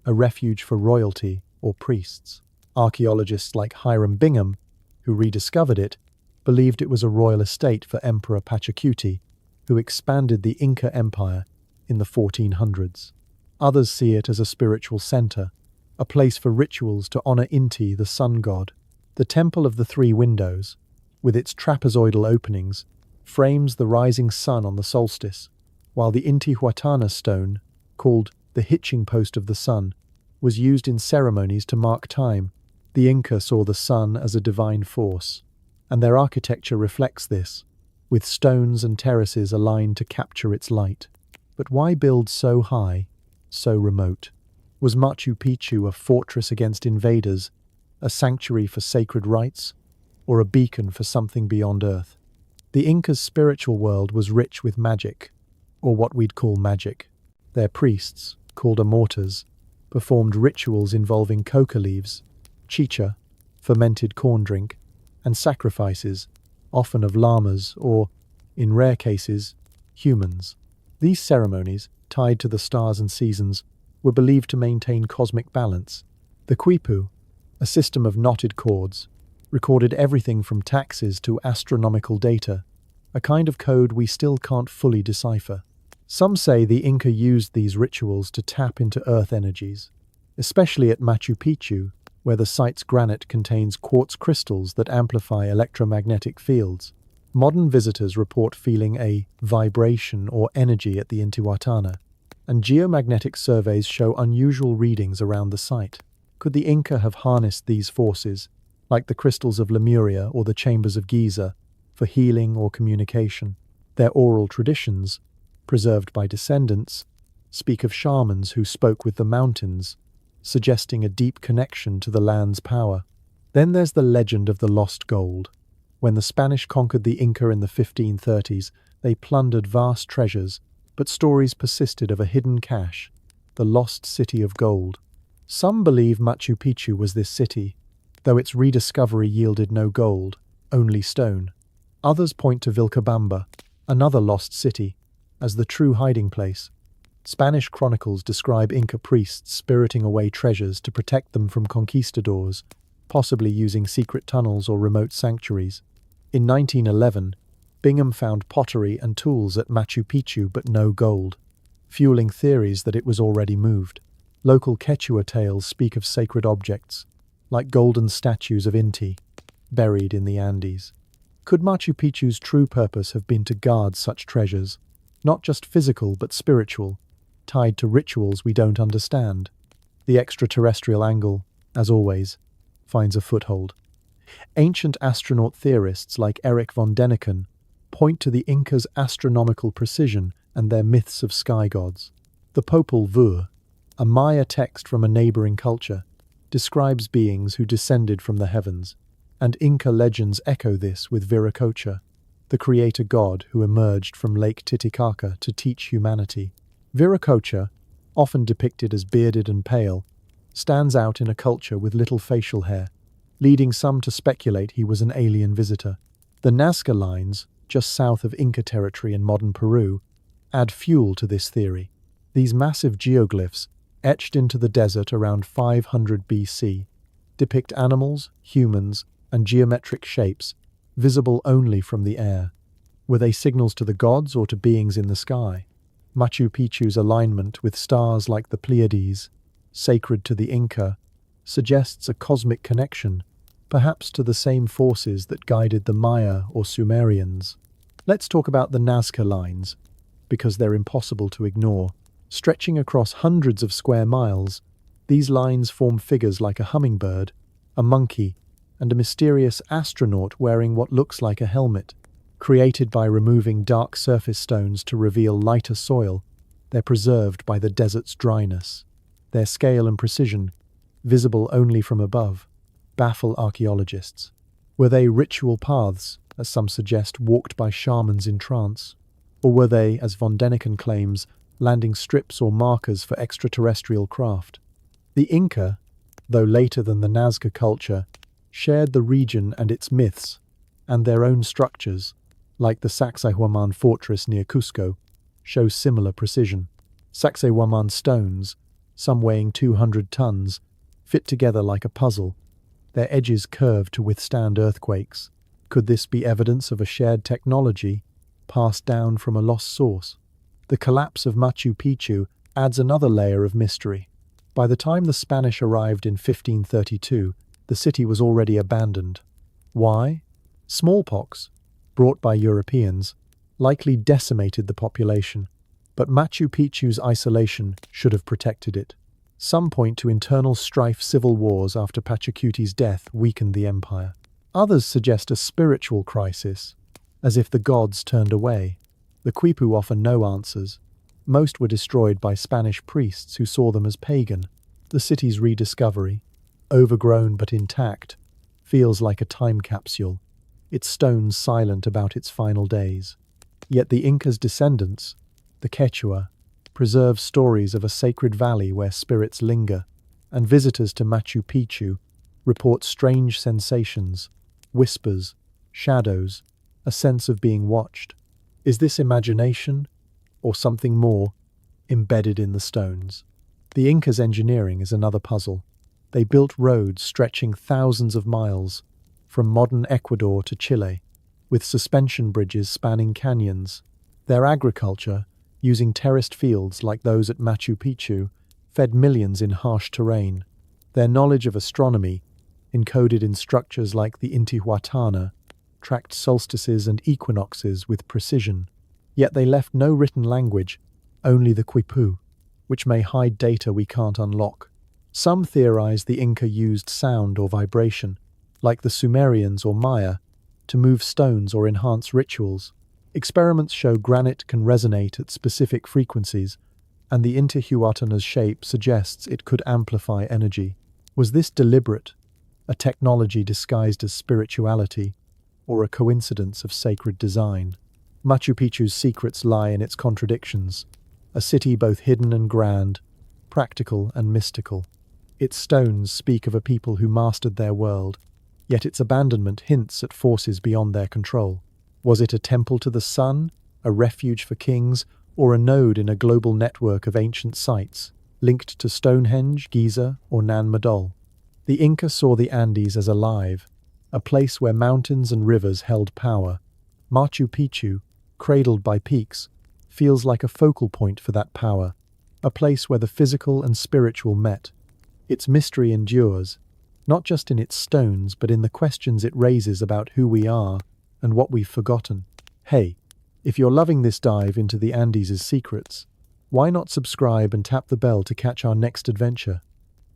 a refuge for royalty or priests. Archaeologists like Hiram Bingham, who rediscovered it, believed it was a royal estate for Emperor Pachacuti, who expanded the Inca Empire in the 1400s. Others see it as a spiritual center, a place for rituals to honor Inti, the sun god. The Temple of the Three Windows, with its trapezoidal openings, frames the rising sun on the solstice, while the Intihuatana stone, called the hitching post of the sun, was used in ceremonies to mark time. The Inca saw the sun as a divine force, and their architecture reflects this, with stones and terraces aligned to capture its light. But why build so high, so remote? Was Machu Picchu a fortress against invaders, a sanctuary for sacred rites, or a beacon for something beyond Earth? The Inca's spiritual world was rich with magic, or what we'd call magic. Their priests, called amortas, performed rituals involving coca leaves, chicha, fermented corn drink, and sacrifices, often of llamas or, in rare cases, humans. These ceremonies, tied to the stars and seasons, were believed to maintain cosmic balance. The quipu, a system of knotted cords, recorded everything from taxes to astronomical data, a kind of code we still can't fully decipher. Some say the Inca used these rituals to tap into earth energies, especially at Machu Picchu, where the site's granite contains quartz crystals that amplify electromagnetic fields. Modern visitors report feeling a vibration or energy at the Intihuatana, and geomagnetic surveys show unusual readings around the site. Could the Inca have harnessed these forces, like the crystals of Lemuria or the chambers of Giza, for healing or communication? Their oral traditions, preserved by descendants, speak of shamans who spoke with the mountains, suggesting a deep connection to the land's power. Then there's the legend of the lost gold. When the Spanish conquered the Inca in the 1530s, they plundered vast treasures, but stories persisted of a hidden cache, the lost city of gold. Some believe Machu Picchu was this city, though its rediscovery yielded no gold, only stone. Others point to Vilcabamba, another lost city, as the true hiding place. Spanish chronicles describe Inca priests spiriting away treasures to protect them from conquistadors, possibly using secret tunnels or remote sanctuaries. In 1911, Bingham found pottery and tools at Machu Picchu but no gold, fueling theories that it was already moved. Local Quechua tales speak of sacred objects, like golden statues of Inti, buried in the Andes. Could Machu Picchu's true purpose have been to guard such treasures, not just physical but spiritual, tied to rituals we don't understand? The extraterrestrial angle, as always, finds a foothold. Ancient astronaut theorists like Erich von Däniken point to the Incas' astronomical precision and their myths of sky gods. The Popol Vuh, a Maya text from a neighboring culture, describes beings who descended from the heavens, and Inca legends echo this with Viracocha, the creator god who emerged from Lake Titicaca to teach humanity. Viracocha, often depicted as bearded and pale, stands out in a culture with little facial hair, leading some to speculate he was an alien visitor. The Nazca lines, just south of Inca territory in modern Peru, add fuel to this theory. These massive geoglyphs, etched into the desert around 500 BC, depict animals, humans, and geometric shapes, visible only from the air. Were they signals to the gods or to beings in the sky? Machu Picchu's alignment with stars like the Pleiades, sacred to the Inca, suggests a cosmic connection, perhaps to the same forces that guided the Maya or Sumerians. Let's talk about the Nazca lines, because they're impossible to ignore. Stretching across hundreds of square miles, these lines form figures like a hummingbird, a monkey, and a mysterious astronaut wearing what looks like a helmet. Created by removing dark surface stones to reveal lighter soil, they're preserved by the desert's dryness. Their scale and precision, visible only from above, baffle archaeologists. Were they ritual paths, as some suggest, walked by shamans in trance? Or were they, as von Däniken claims, landing strips or markers for extraterrestrial craft? The Inca, though later than the Nazca culture, shared the region and its myths, and their own structures, like the Sacsayhuaman fortress near Cusco, show similar precision. Sacsayhuaman stones, some weighing 200 tons, fit together like a puzzle, their edges curved to withstand earthquakes. Could this be evidence of a shared technology, passed down from a lost source? The collapse of Machu Picchu adds another layer of mystery. By the time the Spanish arrived in 1532, the city was already abandoned. Why? Smallpox, brought by Europeans, likely decimated the population, but Machu Picchu's isolation should have protected it. Some point to internal strife. Civil wars after Pachacuti's death weakened the empire. Others suggest a spiritual crisis, as if the gods turned away. The Quipu offer no answers. Most were destroyed by Spanish priests who saw them as pagan. The city's rediscovery, overgrown but intact, feels like a time capsule, its stones silent about its final days. Yet the Inca's descendants, the Quechua, preserve stories of a sacred valley where spirits linger, and visitors to Machu Picchu report strange sensations, whispers, shadows, a sense of being watched. Is this imagination, or something more, embedded in the stones? The Inca's engineering is another puzzle. They built roads stretching thousands of miles, from modern Ecuador to Chile, with suspension bridges spanning canyons. Their agriculture, using terraced fields like those at Machu Picchu, fed millions in harsh terrain. Their knowledge of astronomy, encoded in structures like the Intihuatana, tracked solstices and equinoxes with precision. Yet they left no written language, only the Quipu, which may hide data we can't unlock. Some theorize the Inca used sound or vibration, like the Sumerians or Maya, to move stones or enhance rituals. Experiments show granite can resonate at specific frequencies, and the Intihuatana's shape suggests it could amplify energy. Was this deliberate, a technology disguised as spirituality, or a coincidence of sacred design? Machu Picchu's secrets lie in its contradictions, a city both hidden and grand, practical and mystical. Its stones speak of a people who mastered their world, yet its abandonment hints at forces beyond their control. Was it a temple to the sun, a refuge for kings, or a node in a global network of ancient sites, linked to Stonehenge, Giza, or Nan Madol? The Inca saw the Andes as alive, a place where mountains and rivers held power. Machu Picchu, cradled by peaks, feels like a focal point for that power, a place where the physical and spiritual met. Its mystery endures, not just in its stones, but in the questions it raises about who we are and what we've forgotten. Hey, if you're loving this dive into the Andes' secrets, why not subscribe and tap the bell to catch our next adventure?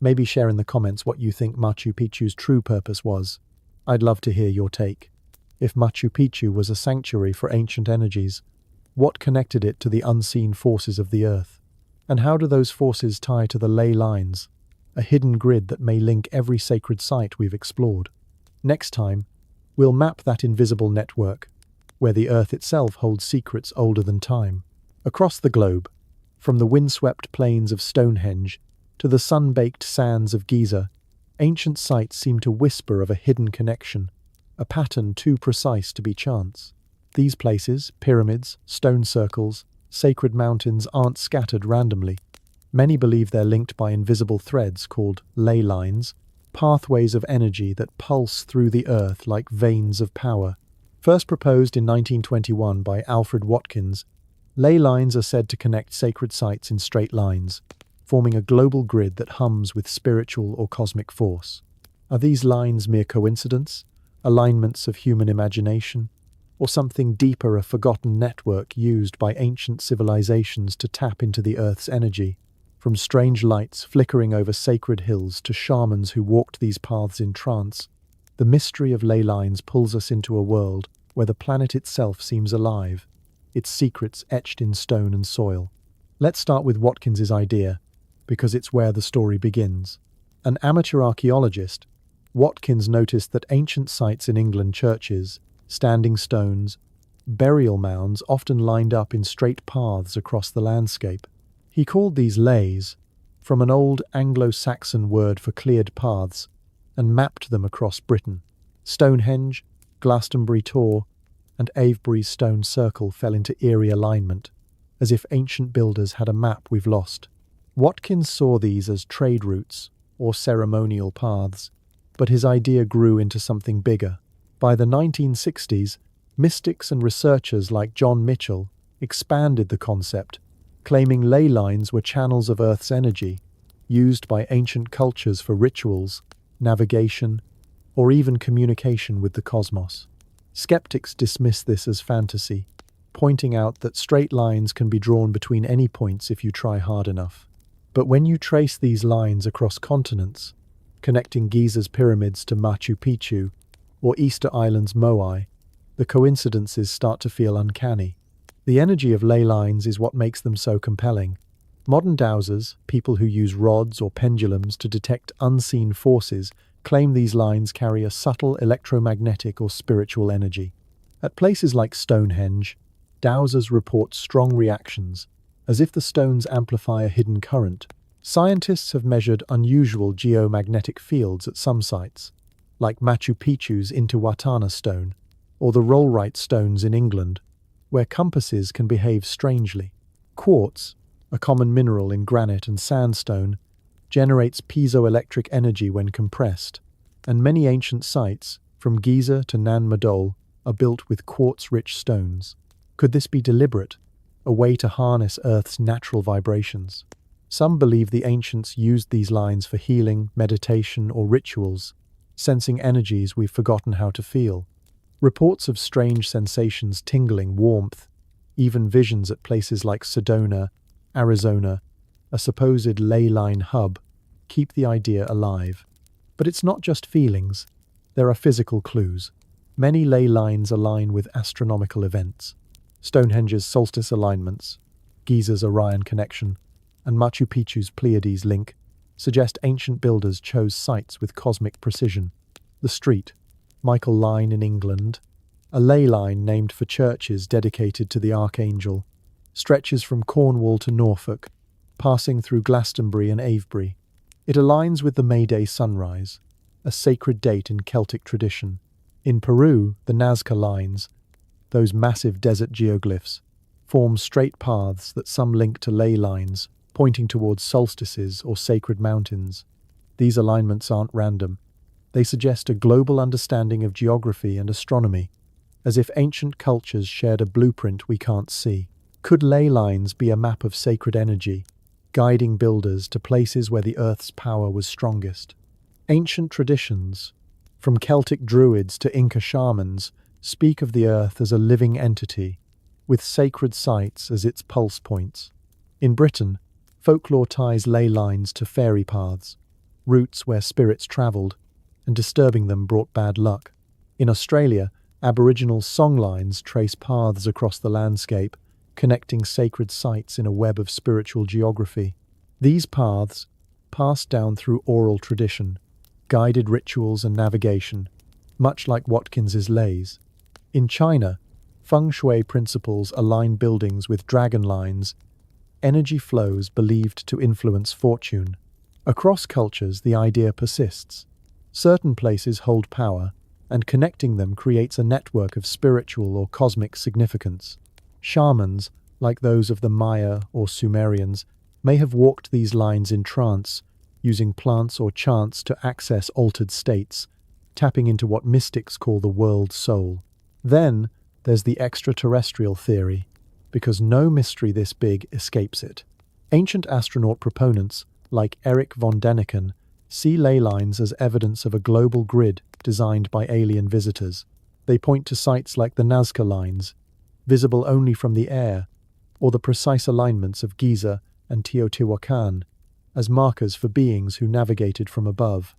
Maybe share in the comments what you think Machu Picchu's true purpose was. I'd love to hear your take. If Machu Picchu was a sanctuary for ancient energies, what connected it to the unseen forces of the earth? And how do those forces tie to the ley lines, a hidden grid that may link every sacred site we've explored? Next time, we'll map that invisible network, where the earth itself holds secrets older than time. Across the globe, from the windswept plains of Stonehenge To the sun-baked sands of Giza, ancient sites seem to whisper of a hidden connection, a pattern too precise to be chance. These places, pyramids, stone circles, sacred mountains, aren't scattered randomly. Many believe they're linked by invisible threads called ley lines, pathways of energy that pulse through the earth like veins of power. First proposed in 1921 by Alfred Watkins, ley lines are said to connect sacred sites in straight lines, forming a global grid that hums with spiritual or cosmic force. Are these lines mere coincidence, alignments of human imagination, or something deeper, a forgotten network used by ancient civilizations to tap into the Earth's energy? From strange lights flickering over sacred hills to shamans who walked these paths in trance, the mystery of ley lines pulls us into a world where the planet itself seems alive, its secrets etched in stone and soil. Let's start with Watkins's idea, because it's where the story begins. An amateur archaeologist, Watkins noticed that ancient sites in England, churches, standing stones, burial mounds often lined up in straight paths across the landscape. He called these leys, from an old Anglo-Saxon word for cleared paths, and mapped them across Britain. Stonehenge, Glastonbury Tor, and Avebury's stone circle fell into eerie alignment, as if ancient builders had a map we've lost. Watkins saw these as trade routes or ceremonial paths, but his idea grew into something bigger. By the 1960s, mystics and researchers like John Mitchell expanded the concept, claiming ley lines were channels of Earth's energy, used by ancient cultures for rituals, navigation, or even communication with the cosmos. Skeptics dismiss this as fantasy, pointing out that straight lines can be drawn between any points if you try hard enough. But when you trace these lines across continents, connecting Giza's pyramids to Machu Picchu, or Easter Island's Moai, the coincidences start to feel uncanny. The energy of ley lines is what makes them so compelling. Modern dowsers, people who use rods or pendulums to detect unseen forces, claim these lines carry a subtle electromagnetic or spiritual energy. At places like Stonehenge, dowsers report strong reactions, as if the stones amplify a hidden current. Scientists have measured unusual geomagnetic fields at some sites, like Machu Picchu's Intihuatana stone, or the rollright stones in England, where compasses can behave strangely. Quartz, a common mineral in granite and sandstone, generates piezoelectric energy when compressed, and many ancient sites, from Giza to Nan Madol, are built with quartz-rich stones. Could this be deliberate, a way to harness Earth's natural vibrations? Some believe the ancients used these lines for healing, meditation, or rituals, sensing energies we've forgotten how to feel. Reports of strange sensations, tingling, warmth, even visions at places like Sedona, Arizona, a supposed ley line hub, keep the idea alive. But it's not just feelings. There are physical clues. Many ley lines align with astronomical events. Stonehenge's solstice alignments, Giza's Orion connection, and Machu Picchu's Pleiades link suggest ancient builders chose sites with cosmic precision. The street, Michael Line in England, a ley line named for churches dedicated to the Archangel, stretches from Cornwall to Norfolk, passing through Glastonbury and Avebury. It aligns with the May Day sunrise, a sacred date in Celtic tradition. In Peru, the Nazca lines, those massive desert geoglyphs, form straight paths that some link to ley lines, pointing towards solstices or sacred mountains. These alignments aren't random. They suggest a global understanding of geography and astronomy, as if ancient cultures shared a blueprint we can't see. Could ley lines be a map of sacred energy, guiding builders to places where the Earth's power was strongest? Ancient traditions, from Celtic druids to Inca shamans, speak of the Earth as a living entity, with sacred sites as its pulse points. In Britain, folklore ties ley lines to fairy paths, routes where spirits travelled, and disturbing them brought bad luck. In Australia, Aboriginal songlines trace paths across the landscape, connecting sacred sites in a web of spiritual geography. These paths, passed down through oral tradition, guided rituals and navigation, much like Watkins's leys. In China, feng shui principles align buildings with dragon lines, energy flows believed to influence fortune. Across cultures, the idea persists. Certain places hold power, and connecting them creates a network of spiritual or cosmic significance. Shamans, like those of the Maya or Sumerians, may have walked these lines in trance, using plants or chants to access altered states, tapping into what mystics call the world soul. Then, there's the extraterrestrial theory, because no mystery this big escapes it. Ancient astronaut proponents, like Eric von Däniken, see ley lines as evidence of a global grid designed by alien visitors. They point to sites like the Nazca lines, visible only from the air, or the precise alignments of Giza and Teotihuacan, as markers for beings who navigated from above.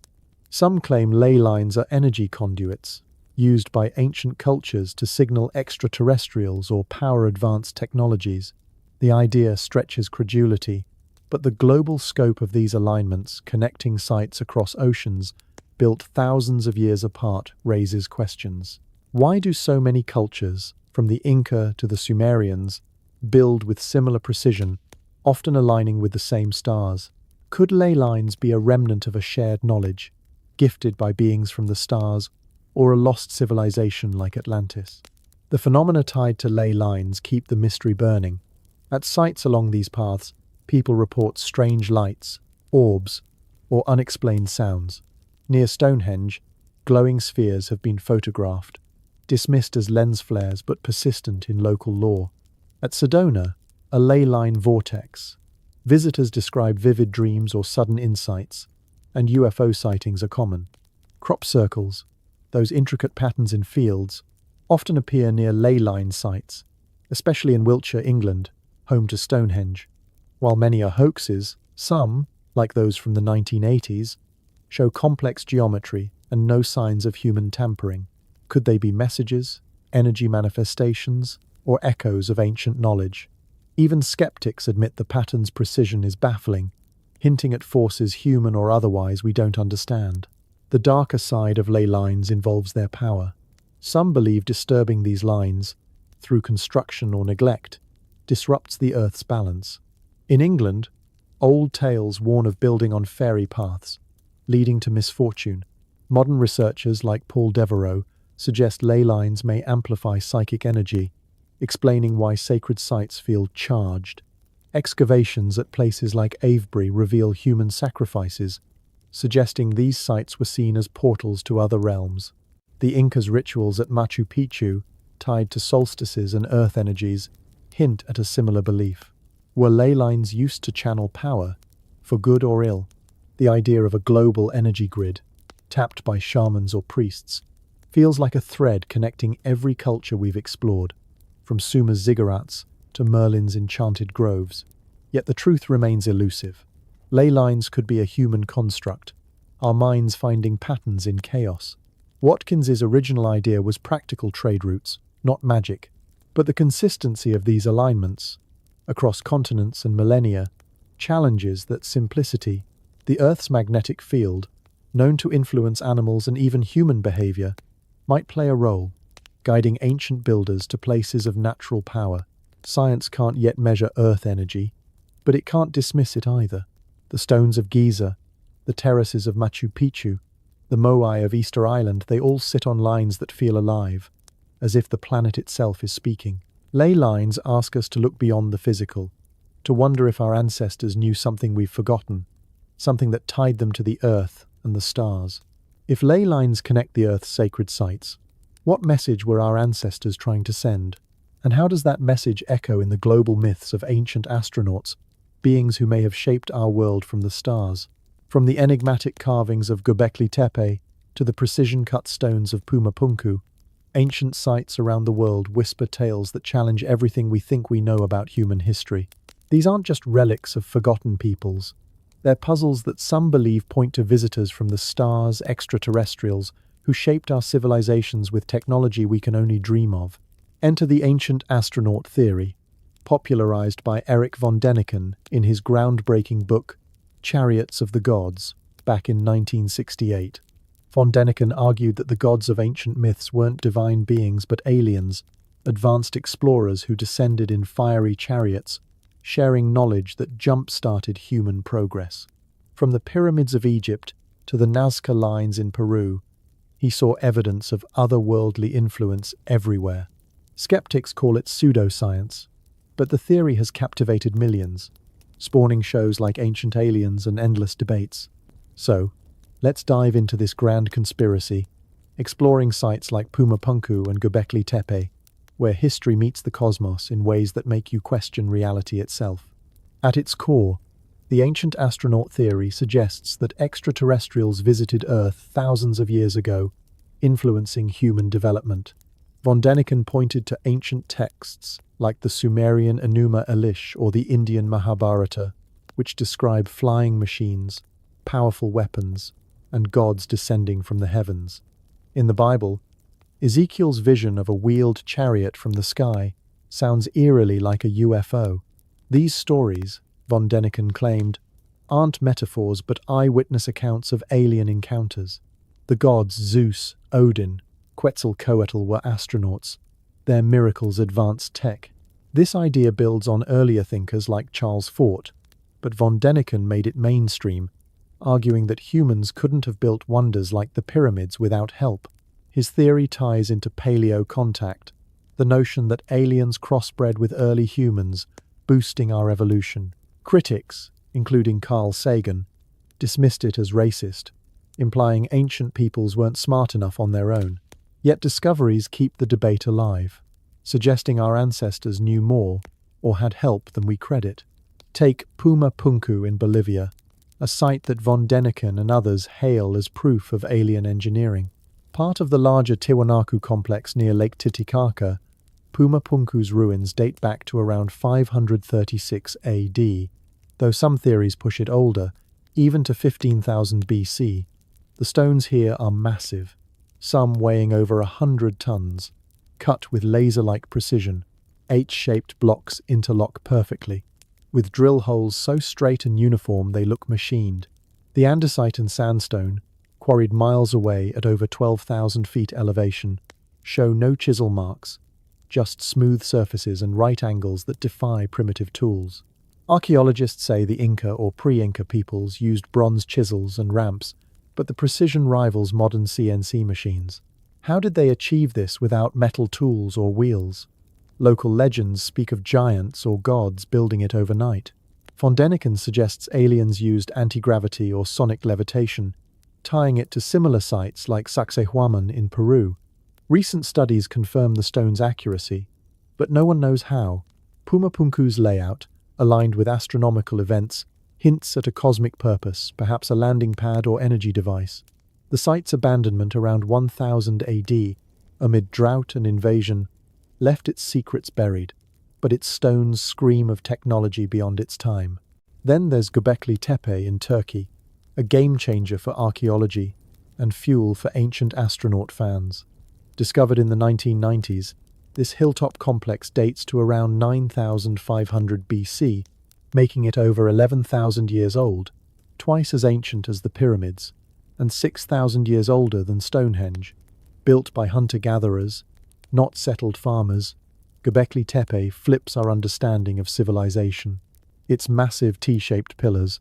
Some claim ley lines are energy conduits, used by ancient cultures to signal extraterrestrials or power advanced technologies. The idea stretches credulity, but the global scope of these alignments, connecting sites across oceans, built thousands of years apart, raises questions. Why do so many cultures, from the Inca to the Sumerians, build with similar precision, often aligning with the same stars? Could ley lines be a remnant of a shared knowledge, gifted by beings from the stars, or a lost civilization like Atlantis? The phenomena tied to ley lines keep the mystery burning. At sites along these paths, people report strange lights, orbs, or unexplained sounds. Near Stonehenge, glowing spheres have been photographed, dismissed as lens flares but persistent in local lore. At Sedona, a ley line vortex. Visitors describe vivid dreams or sudden insights, and UFO sightings are common. Crop circles, those intricate patterns in fields, often appear near ley line sites, especially in Wiltshire, England, home to Stonehenge. While many are hoaxes, some, like those from the 1980s, show complex geometry and no signs of human tampering. Could they be messages, energy manifestations, or echoes of ancient knowledge? Even skeptics admit the pattern's precision is baffling, hinting at forces human or otherwise we don't understand. The darker side of ley lines involves their power. Some believe disturbing these lines, through construction or neglect, disrupts the Earth's balance. In England, old tales warn of building on fairy paths, leading to misfortune. Modern researchers like Paul Devereaux suggest ley lines may amplify psychic energy, explaining why sacred sites feel charged. Excavations at places like Avebury reveal human sacrifices, suggesting these sites were seen as portals to other realms. The Incas' rituals at Machu Picchu, tied to solstices and earth energies, hint at a similar belief. Were ley lines used to channel power, for good or ill? The idea of a global energy grid, tapped by shamans or priests, feels like a thread connecting every culture we've explored, from Suma's ziggurats to Merlin's enchanted groves. Yet the truth remains elusive. Ley lines could be a human construct, our minds finding patterns in chaos. Watkins's original idea was practical trade routes, not magic, but the consistency of these alignments, across continents and millennia, challenges that simplicity. The Earth's magnetic field, known to influence animals and even human behavior, might play a role, guiding ancient builders to places of natural power. Science can't yet measure Earth energy, but it can't dismiss it either. The stones of Giza, the terraces of Machu Picchu, the moai of Easter Island, they all sit on lines that feel alive, as if the planet itself is speaking. Ley lines ask us to look beyond the physical, to wonder if our ancestors knew something we've forgotten, something that tied them to the earth and the stars. If ley lines connect the Earth's sacred sites, what message were our ancestors trying to send? And how does that message echo in the global myths of ancient astronauts, beings who may have shaped our world from the stars? From the enigmatic carvings of Göbekli Tepe to the precision-cut stones of Pumapunku, ancient sites around the world whisper tales that challenge everything we think we know about human history. These aren't just relics of forgotten peoples. They're puzzles that some believe point to visitors from the stars, extraterrestrials, who shaped our civilizations with technology we can only dream of. Enter the ancient astronaut theory, popularized by Eric von Däniken in his groundbreaking book, Chariots of the Gods, back in 1968. Von Däniken argued that the gods of ancient myths weren't divine beings but aliens, advanced explorers who descended in fiery chariots, sharing knowledge that jump-started human progress. From the pyramids of Egypt to the Nazca lines in Peru, he saw evidence of otherworldly influence everywhere. Skeptics call it pseudoscience, but the theory has captivated millions, spawning shows like Ancient Aliens and endless debates. So, let's dive into this grand conspiracy, exploring sites like Pumapunku and Göbekli Tepe, where history meets the cosmos in ways that make you question reality itself. At its core, the ancient astronaut theory suggests that extraterrestrials visited Earth thousands of years ago, influencing human development. Von Däniken pointed to ancient texts like the Sumerian Enuma Elish or the Indian Mahabharata, which describe flying machines, powerful weapons, and gods descending from the heavens. In the Bible, Ezekiel's vision of a wheeled chariot from the sky sounds eerily like a UFO. These stories, von Däniken claimed, aren't metaphors but eyewitness accounts of alien encounters. The gods Zeus, Odin, Quetzalcoatl were astronauts. Their miracles advanced tech. This idea builds on earlier thinkers like Charles Fort, but von Däniken made it mainstream, arguing that humans couldn't have built wonders like the pyramids without help. His theory ties into paleo-contact, the notion that aliens crossbred with early humans, boosting our evolution. Critics, including Carl Sagan, dismissed it as racist, implying ancient peoples weren't smart enough on their own. Yet discoveries keep the debate alive, suggesting our ancestors knew more or had help than we credit. Take Pumapunku in Bolivia, a site that von Däniken and others hail as proof of alien engineering. Part of the larger Tiwanaku complex near Lake Titicaca, Pumapunku's ruins date back to around 536 AD, though some theories push it older, even to 15,000 BC. The stones here are massive, some weighing over 100 tons, cut with laser-like precision. H-shaped blocks interlock perfectly, with drill holes so straight and uniform they look machined. The andesite and sandstone, quarried miles away at over 12,000 feet elevation, show no chisel marks, just smooth surfaces and right angles that defy primitive tools. Archaeologists say the Inca or pre-Inca peoples used bronze chisels and ramps, but the precision rivals modern CNC machines. How did they achieve this without metal tools or wheels? Local legends speak of giants or gods building it overnight. Von Däniken suggests aliens used anti-gravity or sonic levitation, tying it to similar sites like Sacsayhuaman in Peru. Recent studies confirm the stone's accuracy, but no one knows how. Pumapunku's layout, aligned with astronomical events, hints at a cosmic purpose, perhaps a landing pad or energy device. The site's abandonment around 1000 AD, amid drought and invasion, left its secrets buried, but its stones scream of technology beyond its time. Then there's Göbekli Tepe in Turkey, a game-changer for archaeology and fuel for ancient astronaut fans. Discovered in the 1990s, this hilltop complex dates to around 9,500 BC, making it over 11,000 years old, twice as ancient as the pyramids, and 6,000 years older than Stonehenge. Built by hunter-gatherers, not settled farmers, Göbekli Tepe flips our understanding of civilization. Its massive T-shaped pillars,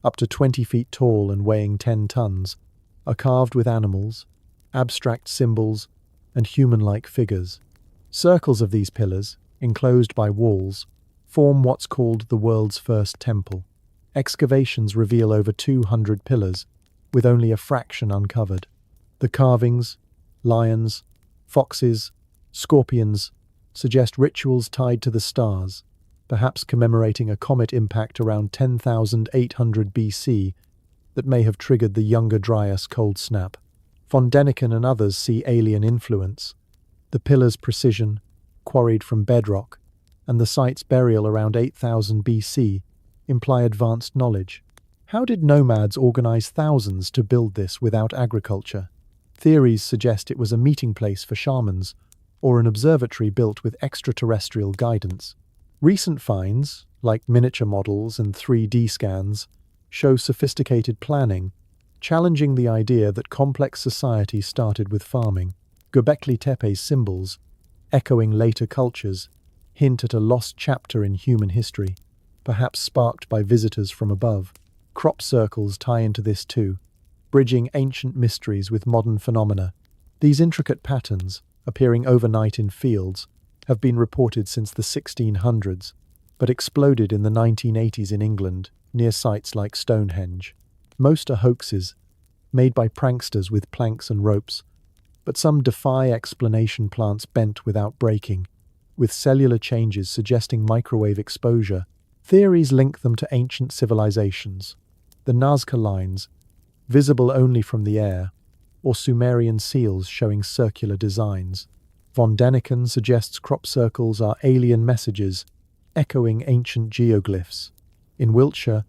up to 20 feet tall and weighing 10 tons, are carved with animals, abstract symbols, and human-like figures. Circles of these pillars, enclosed by walls, form what's called the world's first temple. Excavations reveal over 200 pillars, with only a fraction uncovered. The carvings, lions, foxes, scorpions, suggest rituals tied to the stars, perhaps commemorating a comet impact around 10,800 BC that may have triggered the Younger Dryas cold snap. Von Däniken and others see alien influence. The pillars' precision, quarried from bedrock, and the site's burial around 8000 BC imply advanced knowledge. How did nomads organize thousands to build this without agriculture? Theories suggest it was a meeting place for shamans, or an observatory built with extraterrestrial guidance. Recent finds, like miniature models and 3D scans, show sophisticated planning, challenging the idea that complex society started with farming. Göbekli Tepe's symbols, echoing later cultures, hint at a lost chapter in human history, perhaps sparked by visitors from above. Crop circles tie into this too, bridging ancient mysteries with modern phenomena. These intricate patterns, appearing overnight in fields, have been reported since the 1600s, but exploded in the 1980s in England, near sites like Stonehenge. Most are hoaxes, made by pranksters with planks and ropes, but some defy explanation. Plants bent without breaking, with cellular changes suggesting microwave exposure. Theories link them to ancient civilizations. The Nazca lines, visible only from the air, or Sumerian seals showing circular designs. Von Däniken suggests crop circles are alien messages, echoing ancient geoglyphs. In Wiltshire,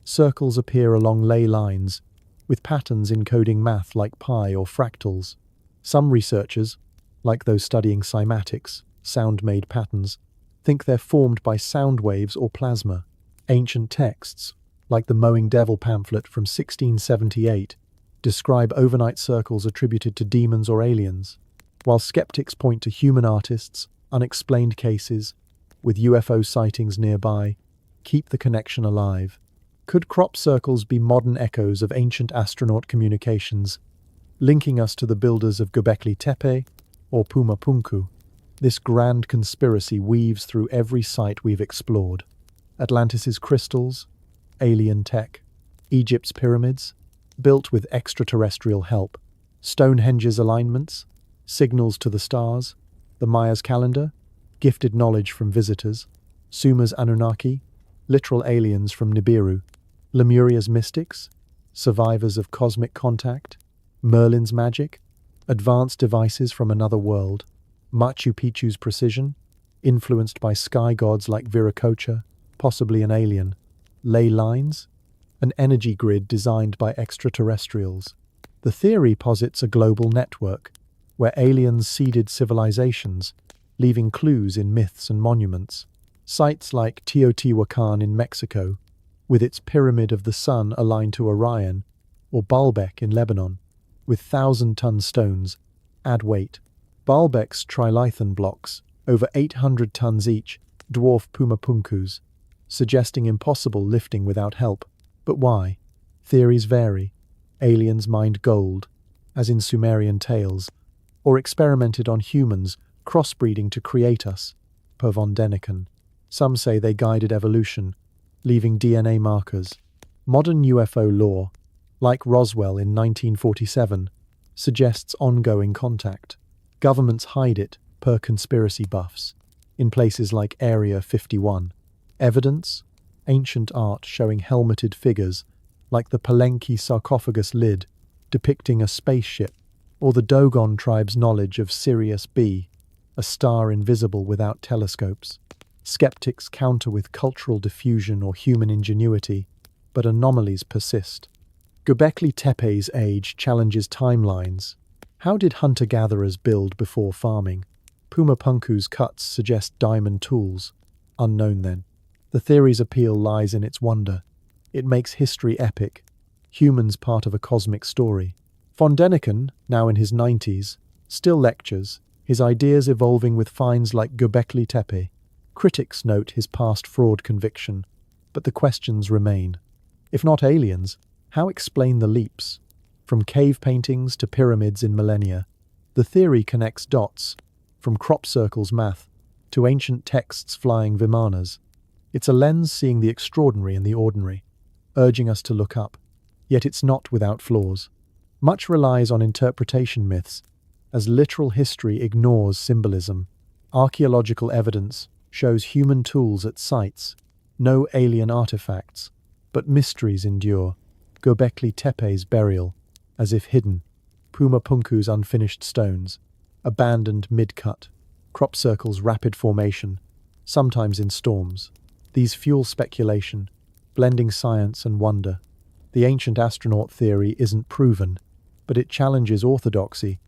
circles appear along ley lines, with patterns encoding math like pi or fractals. Some researchers, like those studying cymatics, sound-made patterns, think they're formed by sound waves or plasma. Ancient texts, like the Mowing Devil pamphlet from 1678, describe overnight circles attributed to demons or aliens, while skeptics point to human artists, unexplained cases, with UFO sightings nearby, keep the connection alive. Could crop circles be modern echoes of ancient astronaut communications, linking us to the builders of Göbekli Tepe or Picchu? This grand conspiracy weaves through every site we've explored. Atlantis's crystals, alien tech, Egypt's pyramids, built with extraterrestrial help, Stonehenge's alignments, signals to the stars, the Maya's calendar, gifted knowledge from visitors, Sumer's Anunnaki, literal aliens from Nibiru, Lemuria's mystics, survivors of cosmic contact, Merlin's magic, advanced devices from another world, Machu Picchu's precision, influenced by sky gods like Viracocha, possibly an alien, ley lines, an energy grid designed by extraterrestrials. The theory posits a global network, where aliens seeded civilizations, leaving clues in myths and monuments. Sites like Teotihuacan in Mexico, with its Pyramid of the Sun aligned to Orion, or Baalbek in Lebanon, with 1,000-ton stones, add weight. Baalbek's trilithon blocks, over 800 tons each, dwarf Pumapunku's, suggesting impossible lifting without help. But why? Theories vary. Aliens mined gold, as in Sumerian tales, or experimented on humans, crossbreeding to create us, per von Däniken. Some say they guided evolution, leaving DNA markers. Modern UFO lore, like Roswell in 1947, suggests ongoing contact. Governments hide it, per conspiracy buffs, in places like Area 51. Evidence? Ancient art showing helmeted figures, like the Palenque sarcophagus lid, depicting a spaceship, or the Dogon tribe's knowledge of Sirius B, a star invisible without telescopes. Skeptics counter with cultural diffusion or human ingenuity, but anomalies persist. Göbekli Tepe's age challenges timelines. How did hunter-gatherers build before farming? Pumapunku's cuts suggest diamond tools. Unknown then. The theory's appeal lies in its wonder. It makes history epic, humans part of a cosmic story. Von Däniken, now in his 90s, still lectures, his ideas evolving with finds like Göbekli Tepe. Critics note his past fraud conviction, but the questions remain. If not aliens, how explain the leaps? From cave paintings to pyramids in millennia, the theory connects dots, from crop circles math to ancient texts flying vimanas. It's a lens seeing the extraordinary in the ordinary, urging us to look up. Yet it's not without flaws. Much relies on interpretation myths, as literal history ignores symbolism. Archaeological evidence shows human tools at sites, no alien artifacts, but mysteries endure. Göbekli Tepe's burial, as if hidden, Pumapunku's unfinished stones, abandoned mid-cut, crop circles' rapid formation, sometimes in storms. These fuel speculation, blending science and wonder. The ancient astronaut theory isn't proven, but it challenges orthodoxy,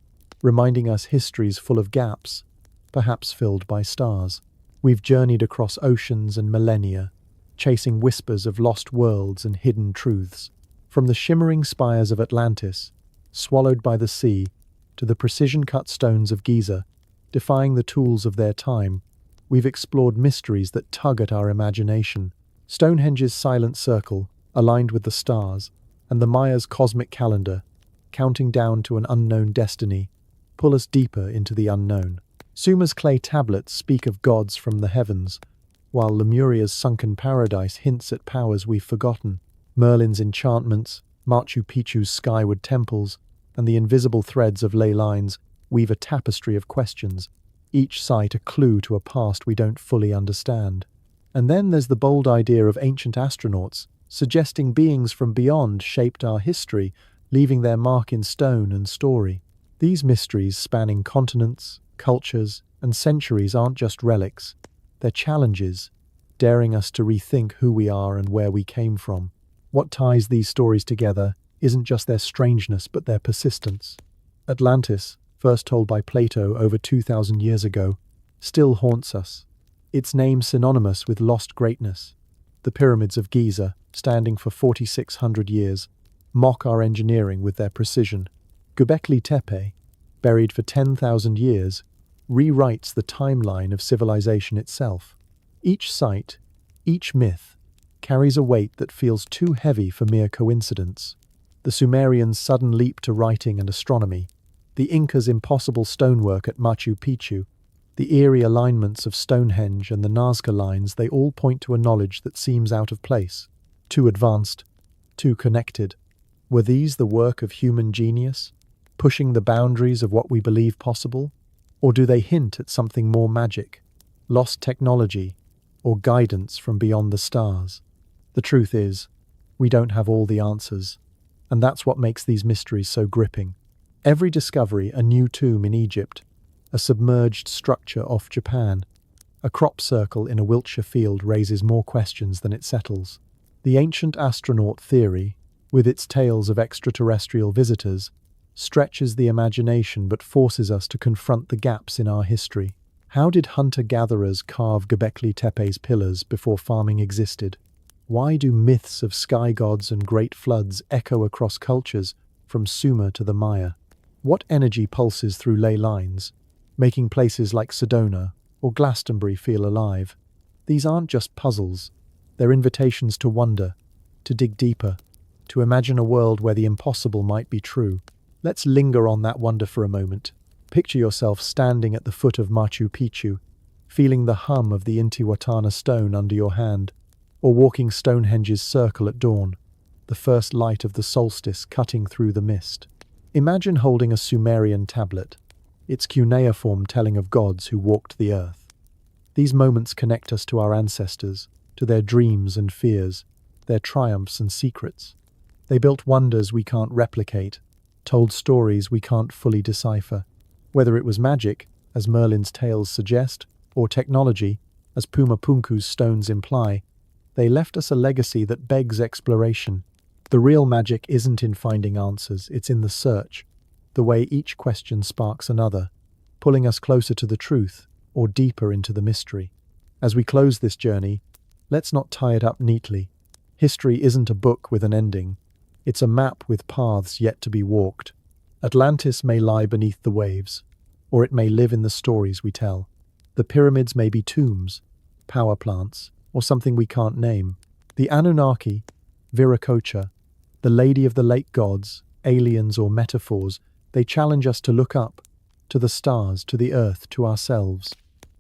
reminding us history's full of gaps, perhaps filled by stars. We've journeyed across oceans and millennia, chasing whispers of lost worlds and hidden truths. From the shimmering spires of Atlantis, swallowed by the sea, to the precision-cut stones of Giza, defying the tools of their time, we've explored mysteries that tug at our imagination. Stonehenge's silent circle, aligned with the stars, and the Maya's cosmic calendar, counting down to an unknown destiny, pull us deeper into the unknown. Suma's clay tablets speak of gods from the heavens, while Lemuria's sunken paradise hints at powers we've forgotten. Merlin's enchantments, Machu Picchu's skyward temples, and the invisible threads of ley lines weave a tapestry of questions, each site a clue to a past we don't fully understand. And then there's the bold idea of ancient astronauts, suggesting beings from beyond shaped our history, leaving their mark in stone and story. These mysteries spanning continents, cultures, and centuries aren't just relics. They're challenges, daring us to rethink who we are and where we came from. What ties these stories together isn't just their strangeness but their persistence. Atlantis, first told by Plato over 2,000 years ago, still haunts us, its name synonymous with lost greatness. The pyramids of Giza, standing for 4,600 years, mock our engineering with their precision. Göbekli Tepe, buried for 10,000 years, rewrites the timeline of civilization itself. Each site, each myth, carries a weight that feels too heavy for mere coincidence. The Sumerians' sudden leap to writing and astronomy, the Inca's impossible stonework at Machu Picchu, the eerie alignments of Stonehenge and the Nazca lines, they all point to a knowledge that seems out of place, too advanced, too connected. Were these the work of human genius, pushing the boundaries of what we believe possible? Or do they hint at something more magic, lost technology, or guidance from beyond the stars? The truth is, we don't have all the answers, and that's what makes these mysteries so gripping. Every discovery, a new tomb in Egypt, a submerged structure off Japan, a crop circle in a Wiltshire field raises more questions than it settles. The ancient astronaut theory, with its tales of extraterrestrial visitors, stretches the imagination but forces us to confront the gaps in our history. How did hunter-gatherers carve Göbekli Tepe's pillars before farming existed? Why do myths of sky gods and great floods echo across cultures, from Sumer to the Maya? What energy pulses through ley lines, making places like Sedona or Glastonbury feel alive? These aren't just puzzles, they're invitations to wonder, to dig deeper, to imagine a world where the impossible might be true. Let's linger on that wonder for a moment. Picture yourself standing at the foot of Machu Picchu, feeling the hum of the Intihuatana stone under your hand, or walking Stonehenge's circle at dawn, the first light of the solstice cutting through the mist. Imagine holding a Sumerian tablet, its cuneiform telling of gods who walked the earth. These moments connect us to our ancestors, to their dreams and fears, their triumphs and secrets. They built wonders we can't replicate, told stories we can't fully decipher. Whether it was magic, as Merlin's tales suggest, or technology, as Pumapunku's stones imply, they left us a legacy that begs exploration. The real magic isn't in finding answers, it's in the search, the way each question sparks another, pulling us closer to the truth or deeper into the mystery. As we close this journey, let's not tie it up neatly. History isn't a book with an ending. It's a map with paths yet to be walked. Atlantis may lie beneath the waves, or it may live in the stories we tell. The pyramids may be tombs, power plants, or something we can't name. The Anunnaki, Viracocha, the Lady of the Lake Gods, aliens or metaphors, they challenge us to look up, to the stars, to the earth, to ourselves.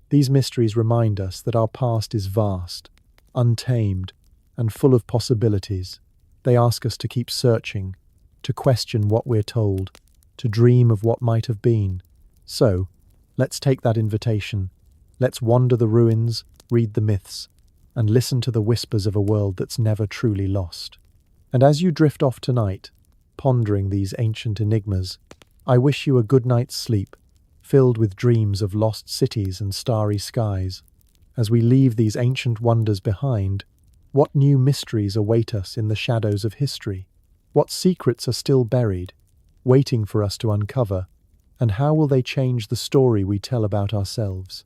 These mysteries remind us that our past is vast, untamed, and full of possibilities. They ask us to keep searching, to question what we're told, to dream of what might have been. So, let's take that invitation. Let's wander the ruins, read the myths, and listen to the whispers of a world that's never truly lost. And as you drift off tonight, pondering these ancient enigmas, I wish you a good night's sleep, filled with dreams of lost cities and starry skies. As we leave these ancient wonders behind, what new mysteries await us in the shadows of history? What secrets are still buried, waiting for us to uncover? And how will they change the story we tell about ourselves?